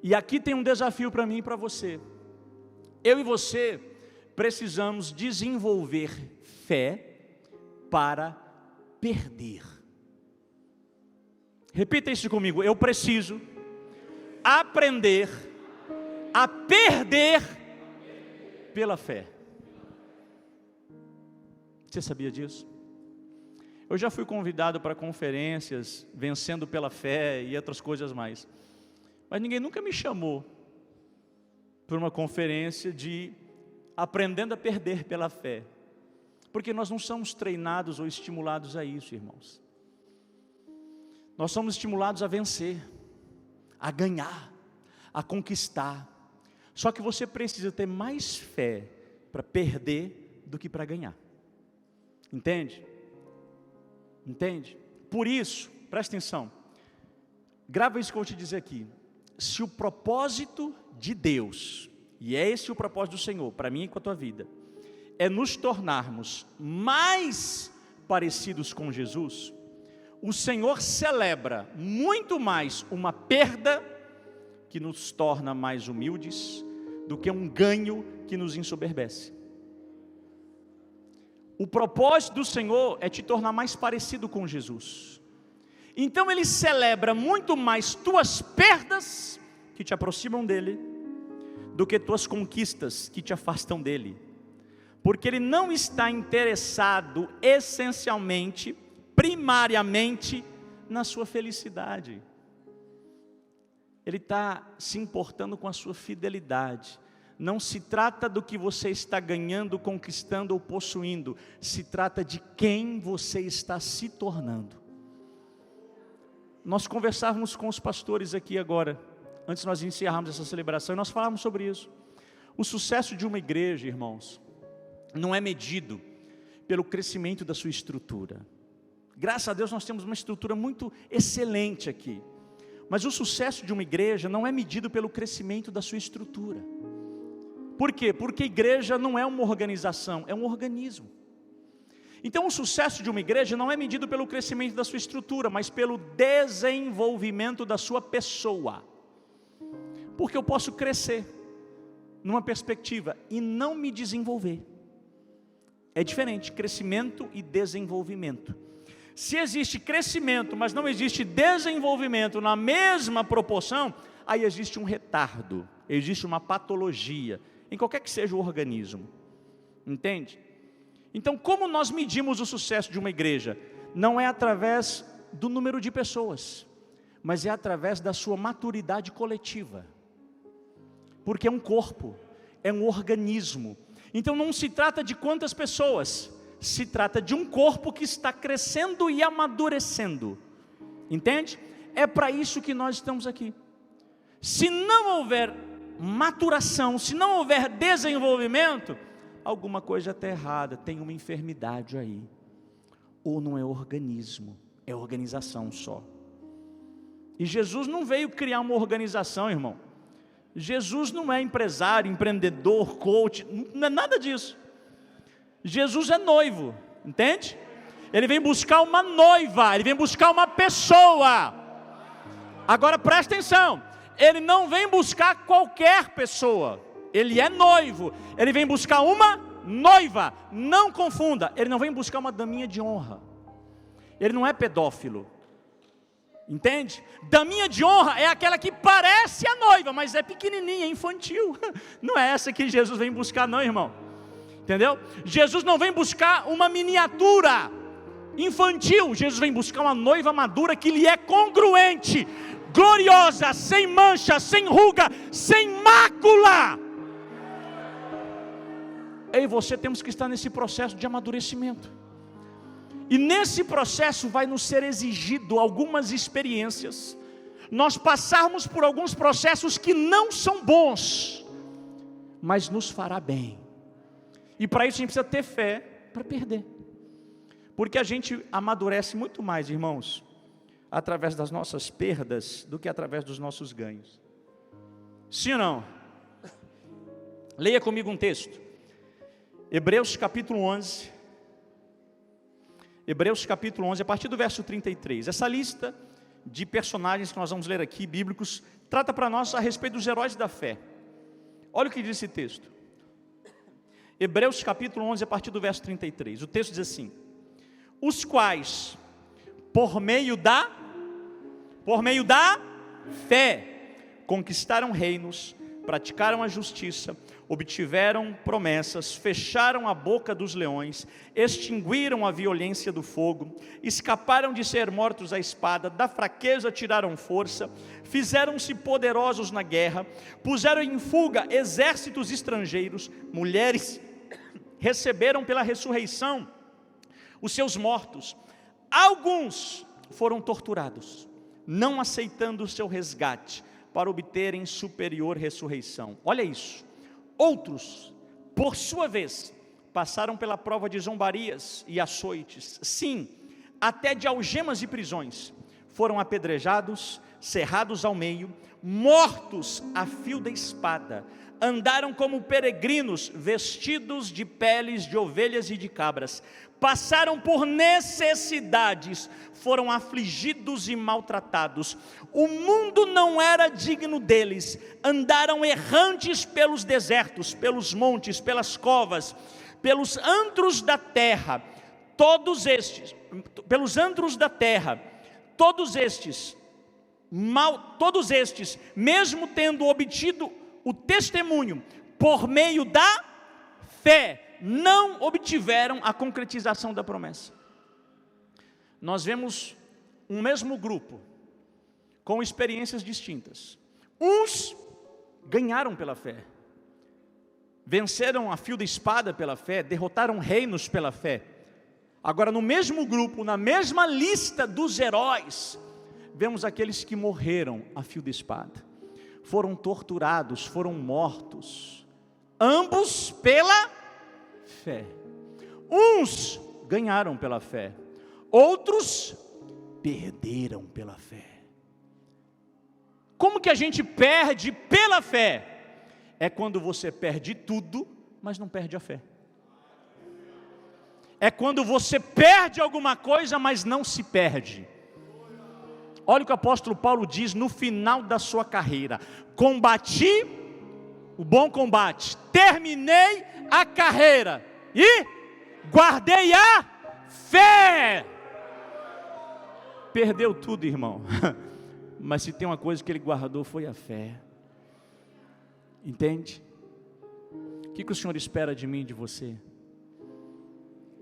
E aqui tem um desafio para mim e para você. Eu e você precisamos desenvolver fé para perder. Repita isso comigo: eu preciso aprender a perder pela fé. Você sabia disso? Eu já fui convidado para conferências, vencendo pela fé e outras coisas mais. Mas ninguém nunca me chamou para uma conferência de aprendendo a perder pela fé. Porque nós não somos treinados ou estimulados a isso, irmãos. Nós somos estimulados a vencer, a ganhar, a conquistar. Só que você precisa ter mais fé para perder do que para ganhar. Entende? Entende? Por isso, presta atenção, grava isso que eu vou te dizer aqui. Se o propósito de Deus, e é esse o propósito do Senhor, para mim e com a tua vida, é nos tornarmos mais parecidos com Jesus, o Senhor celebra muito mais uma perda que nos torna mais humildes, do que um ganho que nos ensoberbece. O propósito do Senhor é te tornar mais parecido com Jesus. Então Ele celebra muito mais tuas perdas, que te aproximam dEle, do que tuas conquistas, que te afastam dEle. Porque Ele não está interessado essencialmente, primariamente, na sua felicidade. Ele está se importando com a sua fidelidade. Não se trata do que você está ganhando, conquistando ou possuindo, se trata de quem você está se tornando. Nós conversávamos com os pastores aqui agora, antes de nós encerrarmos essa celebração, e nós falávamos sobre isso. O sucesso de uma igreja, irmãos, não é medido pelo crescimento da sua estrutura. Graças a Deus nós temos uma estrutura muito excelente aqui. Mas o sucesso de uma igreja não é medido pelo crescimento da sua estrutura. Por quê? Porque igreja não é uma organização, é um organismo. Então o sucesso de uma igreja não é medido pelo crescimento da sua estrutura, mas pelo desenvolvimento da sua pessoa. Porque eu posso crescer numa perspectiva e não me desenvolver. É diferente, crescimento e desenvolvimento. Se existe crescimento, mas não existe desenvolvimento na mesma proporção, aí existe um retardo, existe uma patologia, em qualquer que seja o organismo. Entende? Então, como nós medimos o sucesso de uma igreja? Não é através do número de pessoas, mas é através da sua maturidade coletiva. Porque é um corpo, é um organismo. Então não se trata de quantas pessoas, se trata de um corpo que está crescendo e amadurecendo. Entende? É para isso que nós estamos aqui. Se não houver maturação, se não houver desenvolvimento, alguma coisa está errada, tem uma enfermidade aí. Ou não é organismo, é organização só. E Jesus não veio criar uma organização, irmão. Jesus não é empresário, empreendedor, coach, não é nada disso. Jesus é noivo, entende? Ele vem buscar uma noiva, ele vem buscar uma pessoa. Agora presta atenção, ele não vem buscar qualquer pessoa, ele é noivo, ele vem buscar uma noiva, não confunda, ele não vem buscar uma daminha de honra, ele não é pedófilo. Entende? Daminha de honra é aquela que parece a noiva, mas é pequenininha, infantil. Não é essa que Jesus vem buscar não, irmão. Entendeu? Jesus não vem buscar uma miniatura infantil. Jesus vem buscar uma noiva madura que lhe é congruente, gloriosa, sem mancha, sem ruga, sem mácula. Eu e você temos que estar nesse processo de amadurecimento. E nesse processo vai nos ser exigido algumas experiências, nós passarmos por alguns processos que não são bons, mas nos fará bem. E para isso a gente precisa ter fé para perder, porque a gente amadurece muito mais, irmãos, através das nossas perdas do que através dos nossos ganhos. Sim ou não? Leia comigo um texto, Hebreus capítulo 11. Hebreus capítulo 11, a partir do verso 33. Essa lista de personagens que nós vamos ler aqui, bíblicos, trata para nós a respeito dos heróis da fé. Olha o que diz esse texto. Hebreus capítulo 11, a partir do verso 33. O texto diz assim: os quais, por meio da fé, conquistaram reinos, praticaram a justiça, obtiveram promessas, fecharam a boca dos leões, extinguiram a violência do fogo, escaparam de ser mortos à espada, da fraqueza tiraram força, fizeram-se poderosos na guerra, puseram em fuga exércitos estrangeiros, mulheres receberam pela ressurreição os seus mortos, alguns foram torturados, não aceitando o seu resgate, para obterem superior ressurreição. Olha isso. Outros, por sua vez, passaram pela prova de zombarias e açoites, sim, até de algemas e prisões, foram apedrejados, cerrados ao meio, mortos a fio da espada, andaram como peregrinos, vestidos de peles de ovelhas e de cabras, passaram por necessidades, foram afligidos e maltratados, o mundo não era digno deles, andaram errantes pelos desertos, pelos montes, pelas covas, pelos antros da terra, todos estes, mesmo tendo obtido o testemunho por meio da fé, não obtiveram a concretização da promessa. Nós vemos um mesmo grupo, com experiências distintas. Uns ganharam pela fé, venceram a fio da espada pela fé, derrotaram reinos pela fé. Agora, no mesmo grupo, na mesma lista dos heróis, vemos aqueles que morreram a fio da espada, foram torturados, foram mortos, ambos pela fé. Uns ganharam pela fé, outros perderam pela fé. Como que a gente perde pela fé? É quando você perde tudo, mas não perde a fé. É quando você perde alguma coisa, mas não se perde. Olha o que o apóstolo Paulo diz no final da sua carreira: combati o bom combate, terminei a carreira e guardei a fé. Perdeu tudo, irmão, mas se tem uma coisa que ele guardou, foi a fé. Entende? O que o Senhor espera de mim e de você?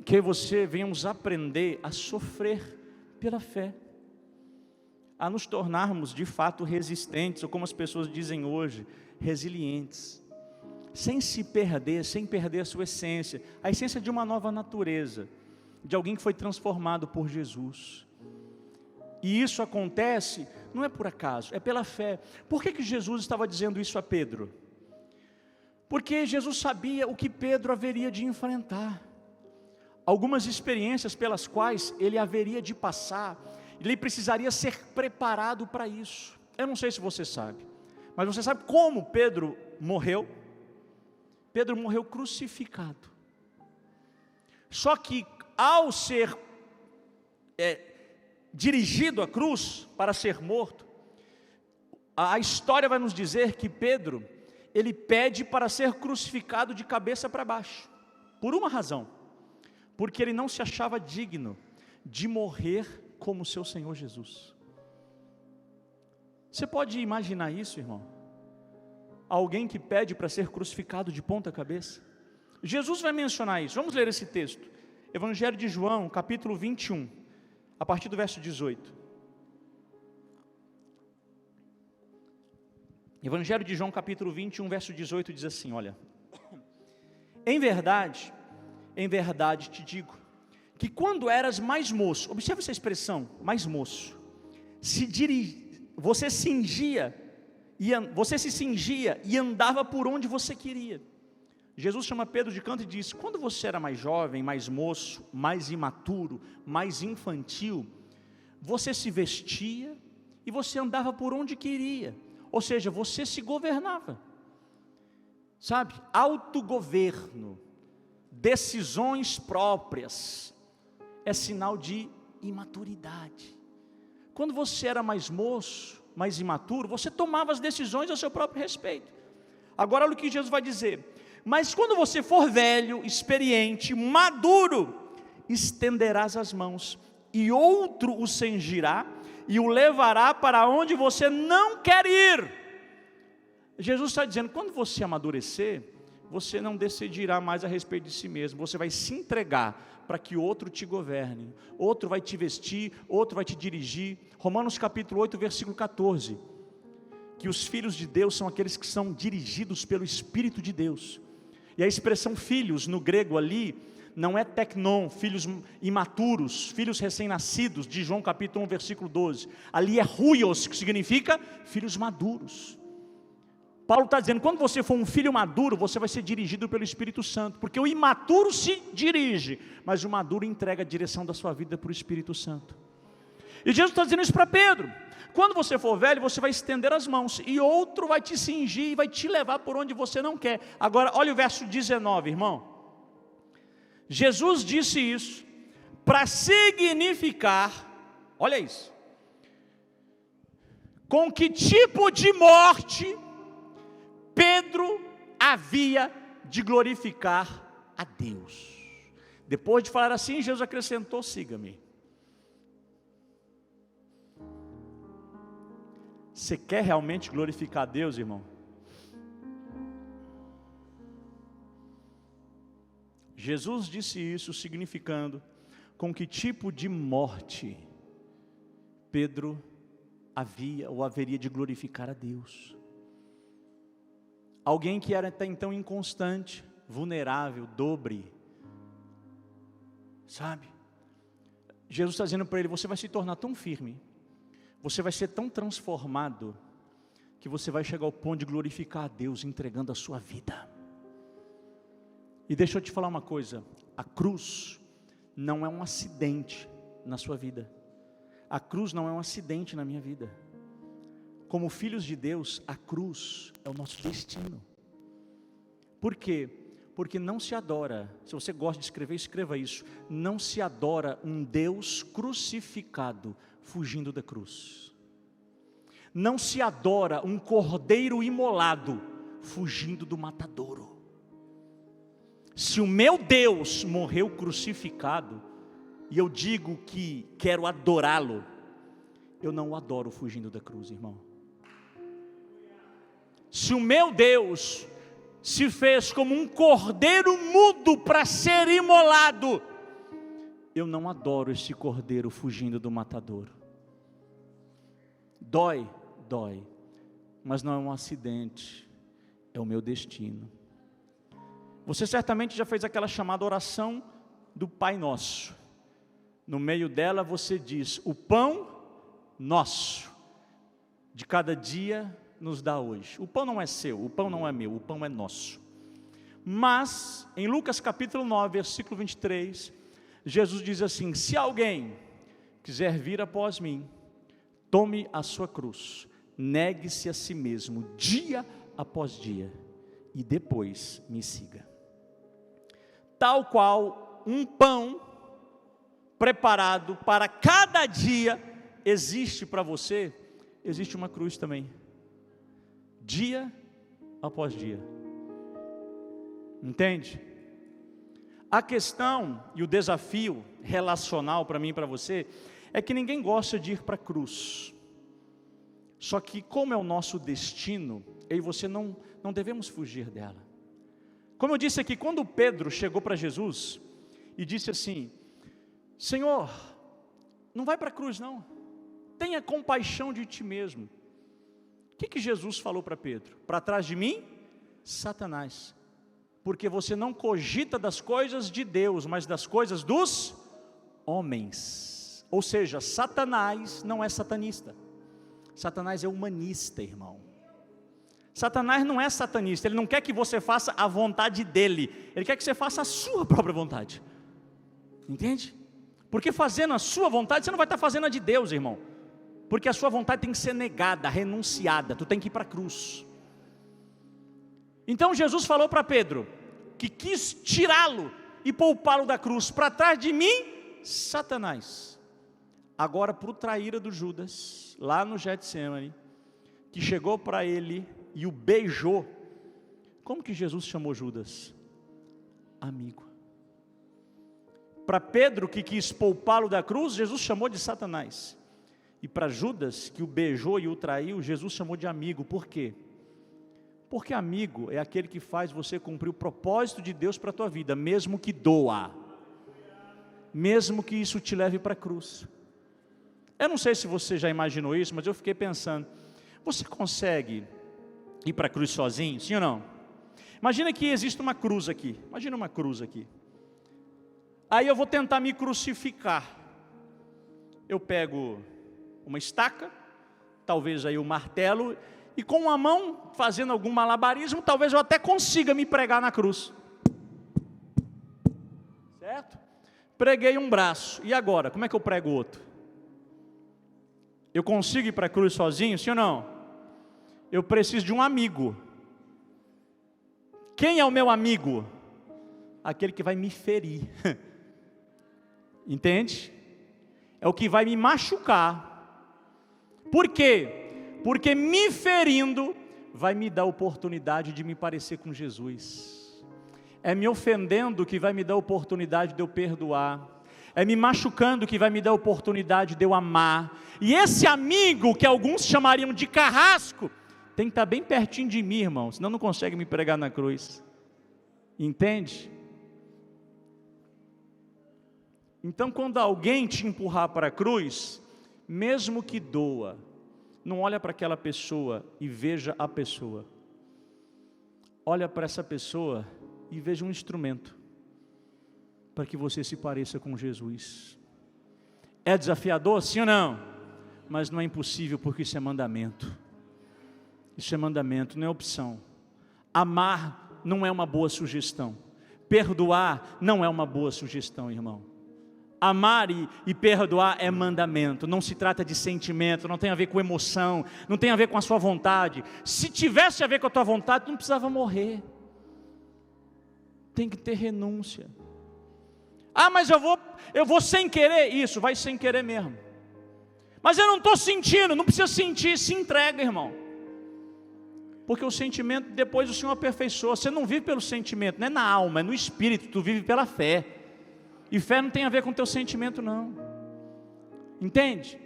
Que você venhamos aprender a sofrer pela fé, a nos tornarmos de fato resistentes, ou como as pessoas dizem hoje, resilientes, sem se perder, sem perder a sua essência, a essência de uma nova natureza, de alguém que foi transformado por Jesus. E isso acontece, não é por acaso, é pela fé. Por que Jesus estava dizendo isso a Pedro? Porque Jesus sabia o que Pedro haveria de enfrentar, algumas experiências pelas quais ele haveria de passar, ele precisaria ser preparado para isso. Eu não sei se você sabe, mas você sabe como Pedro morreu? Pedro morreu crucificado. Só que ao ser dirigido à cruz para ser morto, a história vai nos dizer que Pedro, ele pede para ser crucificado de cabeça para baixo, por uma razão: porque ele não se achava digno de morrer como seu Senhor Jesus. Você pode imaginar isso, irmão? Alguém que pede para ser crucificado de ponta cabeça? Jesus vai mencionar isso. Vamos ler esse texto, Evangelho de João, capítulo 21, a partir do verso 18. Evangelho de João, capítulo 21, verso 18, diz assim, olha: em verdade te digo, que quando eras mais moço, observe essa expressão, mais moço, você se cingia e andava por onde você queria. Jesus chama Pedro de canto e diz: quando você era mais jovem, mais moço, mais imaturo, mais infantil, você se vestia e você andava por onde queria, ou seja, você se governava, sabe? Autogoverno, decisões próprias, é sinal de imaturidade. Quando você era mais moço, mais imaturo, você tomava as decisões a seu próprio respeito. Agora olha o que Jesus vai dizer: mas quando você for velho, experiente, maduro, estenderás as mãos, e outro o cingirá, e o levará para onde você não quer ir. Jesus está dizendo, quando você amadurecer, você não decidirá mais a respeito de si mesmo, você vai se entregar para que outro te governe, outro vai te vestir, outro vai te dirigir. Romanos capítulo 8, versículo 14, que os filhos de Deus são aqueles que são dirigidos pelo Espírito de Deus. E a expressão filhos no grego ali, não é teknon, filhos imaturos, filhos recém-nascidos, de João capítulo 1, versículo 12, ali é huios, que significa filhos maduros. Paulo está dizendo, quando você for um filho maduro, você vai ser dirigido pelo Espírito Santo, porque o imaturo se dirige, mas o maduro entrega a direção da sua vida para o Espírito Santo. E Jesus está dizendo isso para Pedro: quando você for velho, você vai estender as mãos, e outro vai te cingir, e vai te levar por onde você não quer. Agora, olha o verso 19, irmão. Jesus disse isso para significar, olha isso, com que tipo de morte Pedro havia de glorificar a Deus. Depois de falar assim, Jesus acrescentou: siga-me. Você quer realmente glorificar a Deus, irmão? Jesus disse isso significando com que tipo de morte Pedro havia ou haveria de glorificar a Deus. Alguém que era até então inconstante, vulnerável, dobre, sabe? Jesus está dizendo para ele: você vai se tornar tão firme, você vai ser tão transformado, que você vai chegar ao ponto de glorificar a Deus entregando a sua vida. E deixa eu te falar uma coisa: a cruz não é um acidente na sua vida, a cruz não é um acidente na minha vida. Como filhos de Deus, a cruz é o nosso destino. Por quê? Porque não se adora, se você gosta de escrever, escreva isso, não se adora um Deus crucificado fugindo da cruz. Não se adora um cordeiro imolado fugindo do matadouro. Se o meu Deus morreu crucificado, e eu digo que quero adorá-lo, eu não o adoro fugindo da cruz, irmão. Se o meu Deus se fez como um cordeiro mudo para ser imolado, eu não adoro esse cordeiro fugindo do matadouro. Dói, mas não é um acidente, é o meu destino. Você certamente já fez aquela chamada oração do Pai Nosso. No meio dela você diz: o pão nosso de cada dia nos dá hoje. O pão não é seu, o pão não é meu, o pão é nosso. Mas em Lucas capítulo 9, versículo 23, Jesus diz assim: se alguém quiser vir após mim, tome a sua cruz, negue-se a si mesmo, dia após dia, e depois me siga. Tal qual um pão preparado para cada dia existe para você, existe uma cruz também, dia após dia. Entende? A questão e o desafio relacional para mim e para você é que ninguém gosta de ir para a cruz. Só que como é o nosso destino, eu e você não devemos fugir dela. Como eu disse aqui, quando Pedro chegou para Jesus e disse assim: Senhor, não vai para a cruz não, tenha compaixão de ti mesmo. O que Jesus falou para Pedro? Para trás de mim, Satanás, porque você não cogita das coisas de Deus, mas das coisas dos homens. Ou seja, Satanás não é satanista, Satanás é humanista, irmão. Satanás não é satanista, ele não quer que você faça a vontade dele, ele quer que você faça a sua própria vontade. Entende? Porque fazendo a sua vontade, você não vai estar fazendo a de Deus, irmão. Porque a sua vontade tem que ser negada, renunciada, tu tem que ir para a cruz. Então Jesus falou para Pedro, que quis tirá-lo e poupá-lo da cruz: para trás de mim, Satanás. Agora para o traíra do Judas, lá no Getsemane, que chegou para ele e o beijou. Como que Jesus chamou Judas? Amigo. Para Pedro, que quis poupá-lo da cruz, Jesus chamou de Satanás. E para Judas, que o beijou e o traiu, Jesus chamou de amigo. Por quê? Porque amigo é aquele que faz você cumprir o propósito de Deus para a tua vida, mesmo que doa, mesmo que isso te leve para a cruz. Eu não sei se você já imaginou isso, mas eu fiquei pensando: você consegue ir para a cruz sozinho, sim ou não? Imagina que existe uma cruz aqui, imagina uma cruz aqui. Aí eu vou tentar me crucificar. Eu pego uma estaca, talvez aí um martelo, e com uma mão, fazendo algum malabarismo, talvez eu até consiga me pregar na cruz. Certo? Preguei um braço, e agora? Como é que eu prego o outro? Eu consigo ir para a cruz sozinho, sim ou não? Eu preciso de um amigo. Quem é o meu amigo? Aquele que vai me ferir. Entende? É o que vai me machucar. Por quê? Porque me ferindo vai me dar a oportunidade de me parecer com Jesus. É me ofendendo que vai me dar a oportunidade de eu perdoar. É me machucando que vai me dar a oportunidade de eu amar. E esse amigo, que alguns chamariam de carrasco, tem que estar bem pertinho de mim, irmão, senão não consegue me pregar na cruz. Entende? Então, quando alguém te empurrar para a cruz, mesmo que doa, não olha para aquela pessoa e veja a pessoa. olha para essa pessoa e veja um instrumento para que você se pareça com Jesus. É desafiador, sim ou não? Mas não é impossível, porque isso é mandamento. Isso é mandamento, não é opção. Amar não é uma boa sugestão. Perdoar não é uma boa sugestão, irmão. Amar e perdoar é mandamento. Não se trata de sentimento, não tem a ver com emoção, não tem a ver com a sua vontade. Se tivesse a ver com a tua vontade, tu não precisava morrer. Tem que ter renúncia. Ah, mas eu vou sem querer. Isso, vai sem querer mesmo. Mas eu não estou sentindo. Não precisa sentir, se entrega, irmão. Porque o sentimento depois o Senhor aperfeiçoa. Você não vive pelo sentimento, não é na alma, é no espírito. Tu vive pela fé. E fé não tem a ver com o teu sentimento, não. Entende?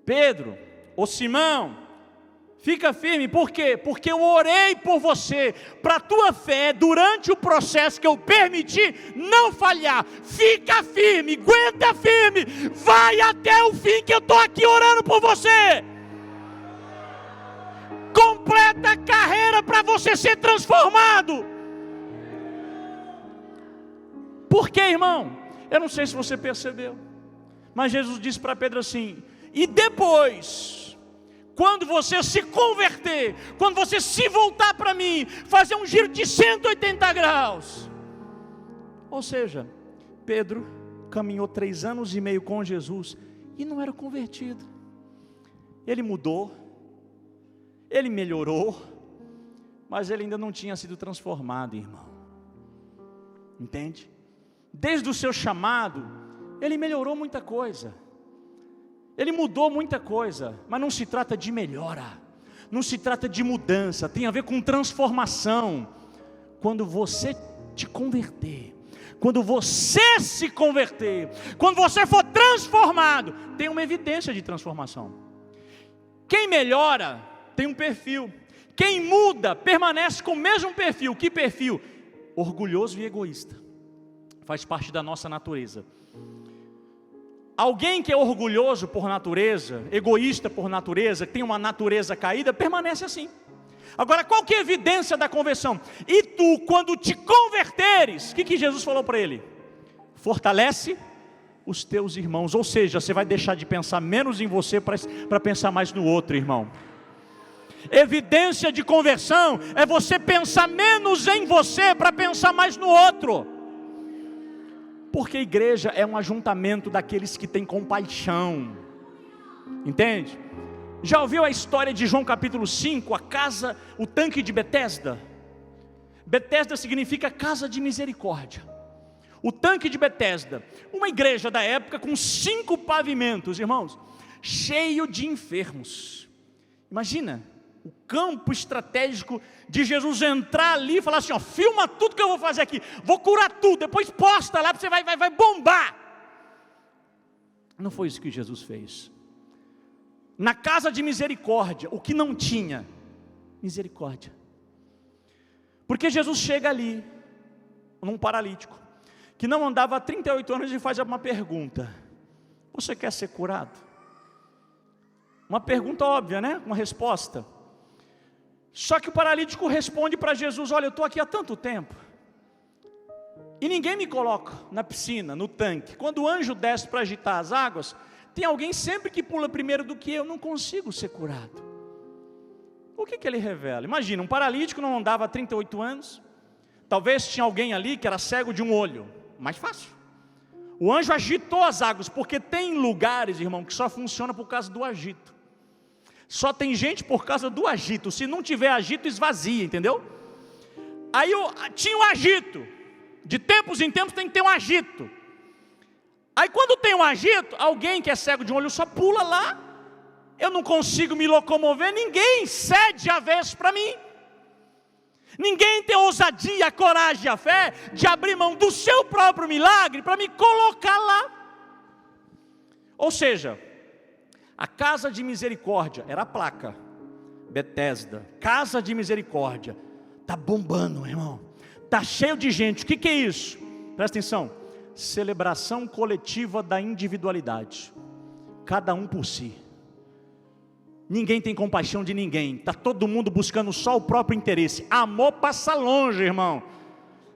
Pedro, ô Simão, fica firme. Por quê? Porque eu orei por você, para a tua fé, durante o processo que eu permiti, não falhar. Fica firme, aguenta firme, vai até o fim, que eu estou aqui orando por você. Completa a carreira para você ser transformado. Por quê, irmão? Eu não sei se você percebeu, mas Jesus disse para Pedro assim: e depois, quando você se converter, quando você se voltar para mim, fazer um giro de 180 graus. Ou seja, Pedro caminhou 3 anos e meio com Jesus e não era convertido. Ele mudou, ele melhorou, mas ele ainda não tinha sido transformado, irmão. Entende? Desde o seu chamado, ele melhorou muita coisa. Ele mudou muita coisa, mas não se trata de melhora, não se trata de mudança, tem a ver com transformação. Quando você te converter, quando você se converter, quando você for transformado, tem uma evidência de transformação. Quem melhora tem um perfil, quem muda permanece com o mesmo perfil. Que perfil? Orgulhoso e egoísta. Faz parte da nossa natureza. Alguém que é orgulhoso por natureza, egoísta por natureza, que tem uma natureza caída, permanece assim. Agora, qual que é a evidência da conversão? E tu, quando te converteres, o que Jesus falou para ele? Fortalece os teus irmãos. Ou seja, você vai deixar de pensar menos em você para pensar mais no outro, irmão. Evidência de conversão é você pensar menos em você para pensar mais no outro. Porque a igreja é um ajuntamento daqueles que têm compaixão. Entende? Já ouviu a história de João capítulo 5, o tanque de Betesda? Betesda significa casa de misericórdia. O tanque de Betesda, uma igreja da época com 5 pavimentos, irmãos, cheio de enfermos. Imagina o campo estratégico de Jesus entrar ali e falar assim: ó, filma tudo que eu vou fazer aqui, vou curar tudo, depois posta lá, você vai bombar. Não foi isso que Jesus fez. Na casa de misericórdia, o que não tinha? Misericórdia. Porque Jesus chega ali, num paralítico, que não andava há 38 anos, e faz uma pergunta: você quer ser curado? Uma pergunta óbvia, né? Uma resposta. Só que o paralítico responde para Jesus: olha, eu estou aqui há tanto tempo, e ninguém me coloca na piscina, no tanque. Quando o anjo desce para agitar as águas, tem alguém sempre que pula primeiro do que eu, não consigo ser curado. O que ele revela? Imagina, um paralítico não andava há 38 anos, talvez tinha alguém ali que era cego de um olho, mais fácil. O anjo agitou as águas, porque tem lugares, irmão, que só funciona por causa do agito. Só tem gente por causa do agito. Se não tiver agito, esvazia, entendeu? Aí tinha o agito. De tempos em tempos tem que ter um agito. Aí quando tem um agito, alguém que é cego de um olho só pula lá. Eu não consigo me locomover, ninguém cede a vez para mim. Ninguém tem a ousadia, a coragem, a fé de abrir mão do seu próprio milagre para me colocar lá. Ou seja, a casa de misericórdia era a placa, Betesda, casa de misericórdia. Está bombando, irmão, está cheio de gente. O que é isso? Presta atenção: celebração coletiva da individualidade, cada um por si. Ninguém tem compaixão de ninguém. Está todo mundo buscando só o próprio interesse. Amor passa longe, irmão.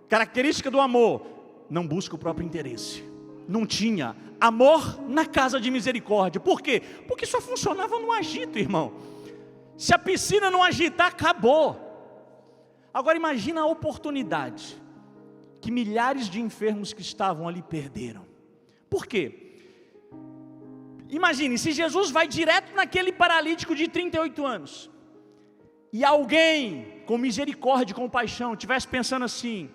Característica do amor: não busca o próprio interesse. Não tinha amor na casa de misericórdia. Por quê? Porque só funcionava no agito, irmão. Se a piscina não agitar, acabou. Agora imagina a oportunidade que milhares de enfermos que estavam ali perderam. Por quê? Imagine, se Jesus vai direto naquele paralítico de 38 anos, e alguém com misericórdia e compaixão estivesse pensando assim: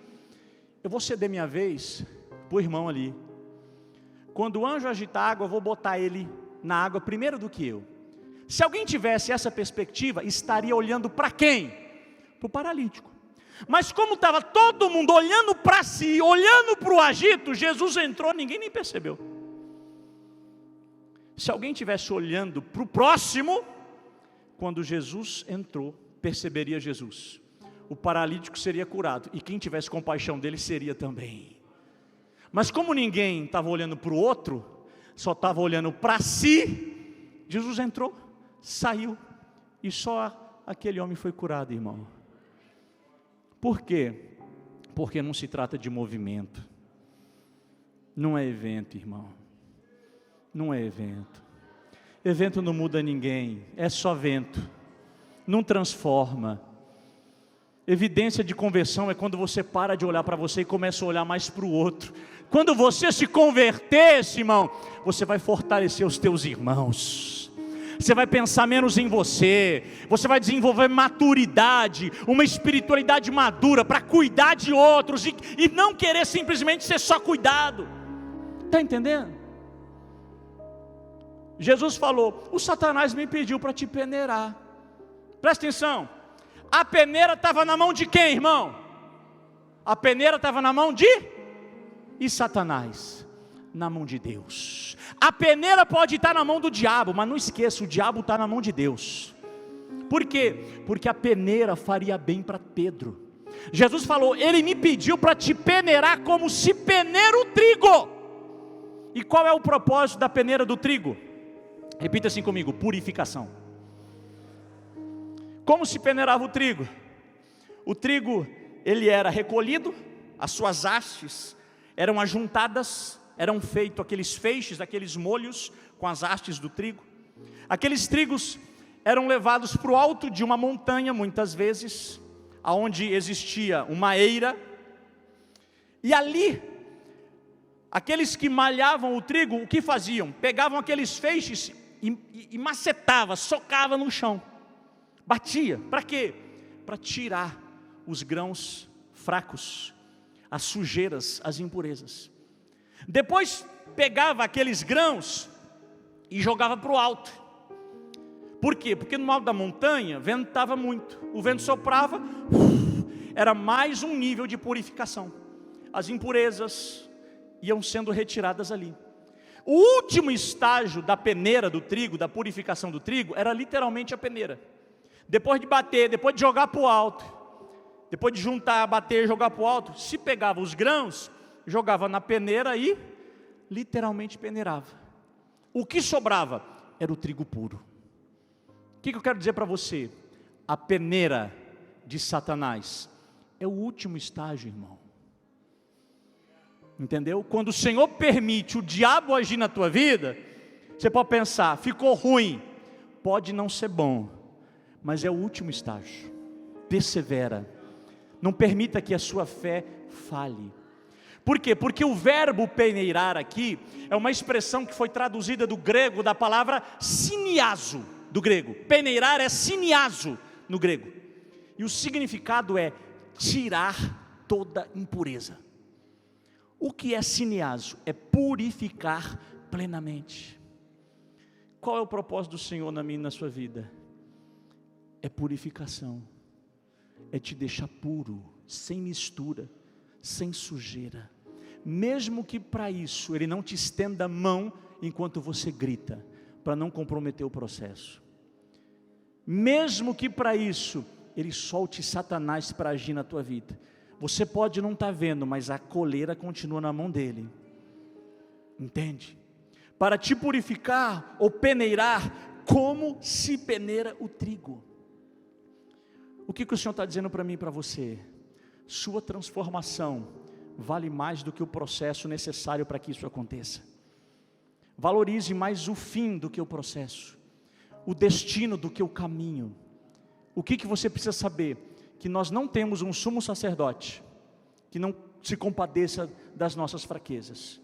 eu vou ceder minha vez para o irmão ali. Quando o anjo agitar a água, eu vou botar ele na água primeiro do que eu. Se alguém tivesse essa perspectiva, estaria olhando para quem? Para o paralítico. Mas como estava todo mundo olhando para si, olhando para o agito, Jesus entrou, ninguém nem percebeu. Se alguém estivesse olhando para o próximo, quando Jesus entrou, perceberia Jesus. O paralítico seria curado, e quem tivesse compaixão dele seria também. Mas como ninguém estava olhando para o outro, só estava olhando para si, Jesus entrou, saiu, e só aquele homem foi curado, irmão. Por quê? Porque não se trata de movimento. Não é evento, irmão. Não é evento. Evento não muda ninguém, é só vento. Não transforma. Evidência de conversão é quando você para de olhar para você e começa a olhar mais para o outro. Quando você se converter, irmão, você vai fortalecer os teus irmãos. Você vai pensar menos em você. Você vai desenvolver maturidade, uma espiritualidade madura para cuidar de outros e não querer simplesmente ser só cuidado. Está entendendo? Jesus falou: o Satanás me pediu para te peneirar. Presta atenção. A peneira estava na mão de quem, irmão? A peneira estava na mão de... E Satanás? Na mão de Deus. A peneira pode estar na mão do diabo, mas não esqueça, o diabo está na mão de Deus. Por quê? Porque a peneira faria bem para Pedro. Jesus falou: ele me pediu para te peneirar como se peneira o trigo. E qual é o propósito da peneira do trigo? Repita assim comigo: purificação. Como se peneirava o trigo? O trigo, ele era recolhido, as suas hastes eram ajuntadas, eram feitos aqueles feixes, aqueles molhos com as hastes do trigo. Aqueles trigos eram levados para o alto de uma montanha, muitas vezes, aonde existia uma eira, e ali, aqueles que malhavam o trigo, o que faziam? Pegavam aqueles feixes e macetava, socava no chão, batia. Para quê? Para tirar os grãos fracos, as sujeiras, as impurezas. Depois pegava aqueles grãos e jogava para o alto. Por quê? Porque no alto da montanha ventava muito, o vento soprava, era mais um nível de purificação. As impurezas iam sendo retiradas ali. O último estágio da peneira do trigo, da purificação do trigo, era literalmente a peneira. Depois de bater, depois de jogar para o alto, depois de juntar, bater, jogar para o alto, se pegava os grãos, jogava na peneira e literalmente peneirava. O que sobrava era o trigo puro. O que eu quero dizer para você? A peneira de Satanás é o último estágio, irmão. Entendeu? Quando o Senhor permite o diabo agir na tua vida, você pode pensar: ficou ruim. Pode não ser bom, mas é o último estágio. Persevera. Não permita que a sua fé falhe. Por quê? Porque o verbo peneirar aqui é uma expressão que foi traduzida do grego, da palavra siniazo, do grego. Peneirar é siniazo no grego. E o significado é tirar toda impureza. O que é siniazo? É purificar plenamente. Qual é o propósito do Senhor na minha e na sua vida? É purificação. É te deixar puro, sem mistura, sem sujeira. Mesmo que para isso Ele não te estenda a mão enquanto você grita, para não comprometer o processo. Mesmo que para isso Ele solte Satanás para agir na tua vida. Você pode não estar vendo, mas a coleira continua na mão dele. Entende? Para te purificar ou peneirar, como se peneira o trigo. O que o Senhor está dizendo para mim e para você? Sua transformação vale mais do que o processo necessário para que isso aconteça. Valorize mais o fim do que o processo, o destino do que o caminho. O que você precisa saber? Que nós não temos um sumo sacerdote que não se compadeça das nossas fraquezas,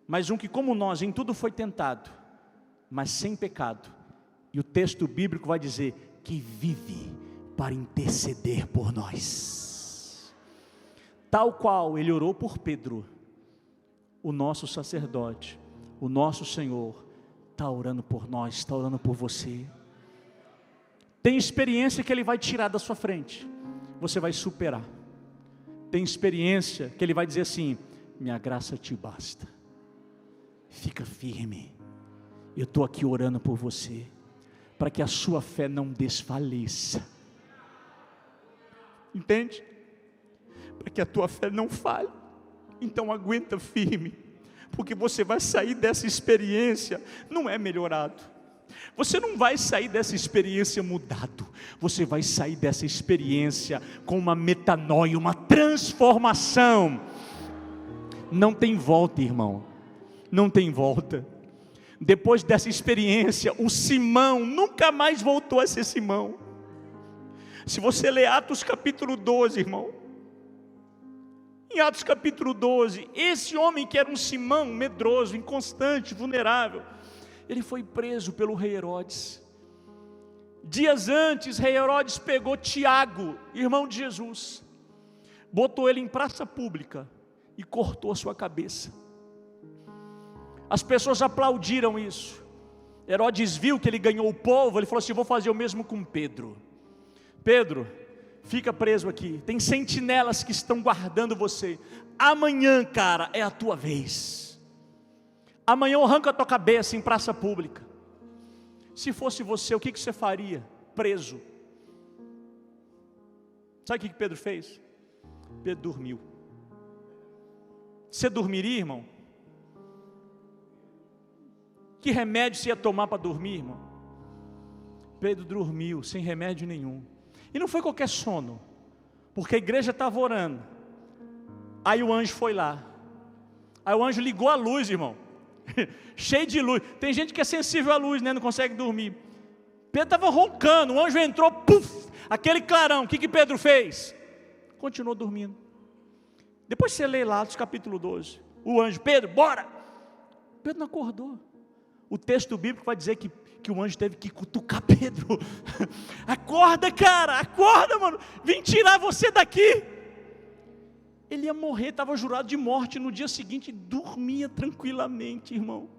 mas um que, como nós, em tudo foi tentado, mas sem pecado. E o texto bíblico vai dizer que vive para interceder por nós. Tal qual ele orou por Pedro, o nosso sacerdote, o nosso Senhor, está orando por nós, está orando por você. Tem experiência que Ele vai tirar da sua frente, você vai superar. Tem experiência que Ele vai dizer assim: minha graça te basta, fica firme, eu estou aqui orando por você, para que a sua fé não desfaleça. Entende? Para que a tua fé não falhe. Então aguenta firme, porque você vai sair dessa experiência, não é melhorado. Você não vai sair dessa experiência mudado, você vai sair dessa experiência com uma metanoia, uma transformação. Não tem volta, irmão, não tem volta. Depois dessa experiência, o Simão nunca mais voltou a ser Simão. Se você ler Atos capítulo 12, irmão, em Atos capítulo 12, esse homem que era um Simão medroso, inconstante, vulnerável, ele foi preso pelo rei Herodes. Dias antes, rei Herodes pegou Tiago, irmão de Jesus, botou ele em praça pública e cortou a sua cabeça. As pessoas aplaudiram isso. Herodes viu que ele ganhou o povo, ele falou assim: vou fazer o mesmo com Pedro. Pedro, fica preso aqui, tem sentinelas que estão guardando você. Amanhã, cara, é a tua vez. Amanhã eu arranco a tua cabeça em praça pública. Se fosse você, o que você faria? Preso. Sabe o que Pedro fez? Pedro dormiu. Você dormiria, irmão? Que remédio você ia tomar para dormir, irmão? Pedro dormiu, sem remédio nenhum. E não foi qualquer sono, porque a igreja estava orando. Aí o anjo foi lá. Aí o anjo ligou a luz, irmão. Cheio de luz. Tem gente que é sensível à luz, né? Não consegue dormir. Pedro estava roncando, o anjo entrou, puf, aquele clarão. O que Pedro fez? Continuou dormindo. Depois você lê lá, Atos capítulo 12. O anjo: Pedro, bora! Pedro não acordou. O texto bíblico vai dizer que o anjo teve que cutucar Pedro. Acorda, cara, acorda, mano. Vim tirar você daqui. Ele ia morrer, estava jurado de morte. No dia seguinte dormia tranquilamente, irmão.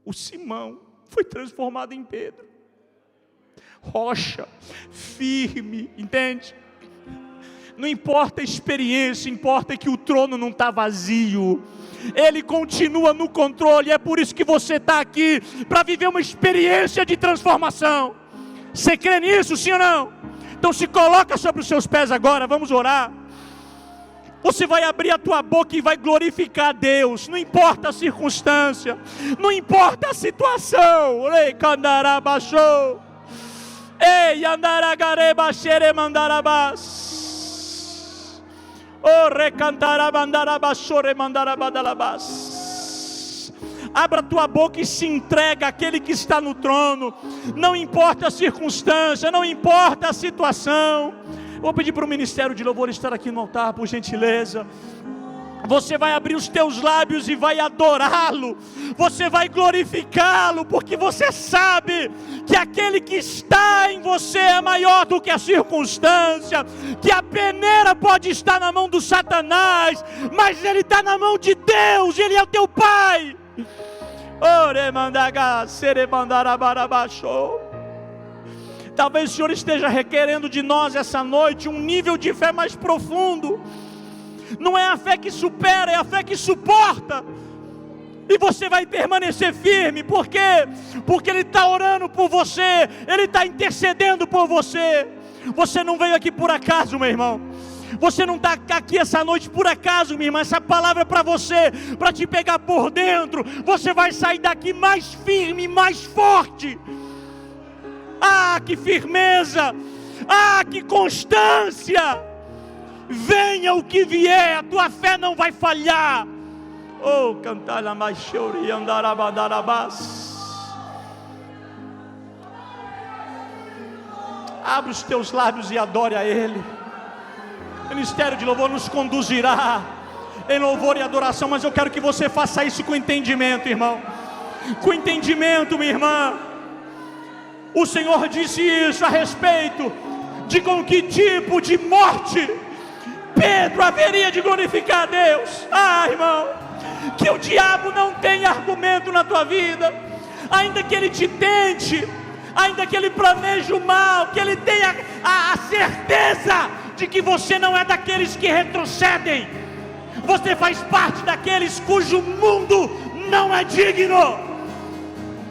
O Simão foi transformado em Pedro. Rocha, firme, entende? Não importa a experiência, importa que o trono não está vazio. Ele continua no controle. É por isso que você está aqui, para viver uma experiência de transformação. Você crê nisso, sim ou não? Então se coloca sobre os seus pés agora, vamos orar. Você vai abrir a tua boca e vai glorificar a Deus. Não importa a circunstância, não importa a situação. Ei, andaragareba xeremandarabás. Oh, recantarabandarabaxore mandarabadalabás. Abra a tua boca e se entrega àquele que está no trono. Não importa a circunstância, não importa a situação. Vou pedir para o ministério de louvor estar aqui no altar, por gentileza. Você vai abrir os teus lábios e vai adorá-lo. Você vai glorificá-lo, porque você sabe que aquele que está em você é maior do que a circunstância. Que a peneira pode estar na mão do Satanás, mas ele está na mão de Deus. Ele é o teu Pai. Talvez o Senhor esteja requerendo de nós essa noite um nível de fé mais profundo. Não é a fé que supera, é a fé que suporta. E você vai permanecer firme. Por quê? Porque Ele está orando por você, Ele está intercedendo por você. Você não veio aqui por acaso, meu irmão. Você não está aqui essa noite por acaso, minha irmã. Essa palavra é para você, para te pegar por dentro. Você vai sair daqui mais firme, mais forte. Ah, que firmeza! Ah, que constância! Venha o que vier, a tua fé não vai falhar. Oh, cantar na mais chore e andar abadarabás. Abre os teus lábios e adore a Ele. O ministério de louvor nos conduzirá em louvor e adoração, mas eu quero que você faça isso com entendimento, irmão. Com entendimento, minha irmã. O Senhor disse isso a respeito de com que tipo de morte Pedro haveria de glorificar a Deus. Ah, irmão, que o diabo não tenha argumento na tua vida, ainda que ele te tente, ainda que ele planeje o mal, que ele tenha a certeza de que você não é daqueles que retrocedem. Você faz parte daqueles cujo mundo não é digno.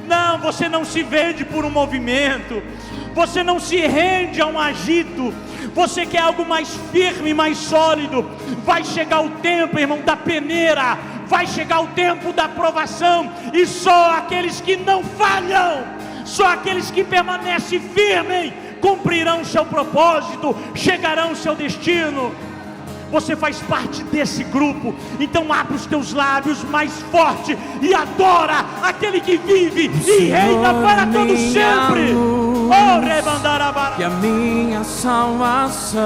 Não, você não se vende por um movimento, você não se rende a um agito, você quer algo mais firme, mais sólido. Vai chegar o tempo, irmão, da peneira, vai chegar o tempo da provação, e só aqueles que não falham, só aqueles que permanecem firmes, cumprirão o seu propósito, chegarão ao seu destino. Você faz parte desse grupo, então abre os teus lábios mais forte e adora aquele que vive e reina para todo sempre. Oh, rebandarabara. E a minha salvação.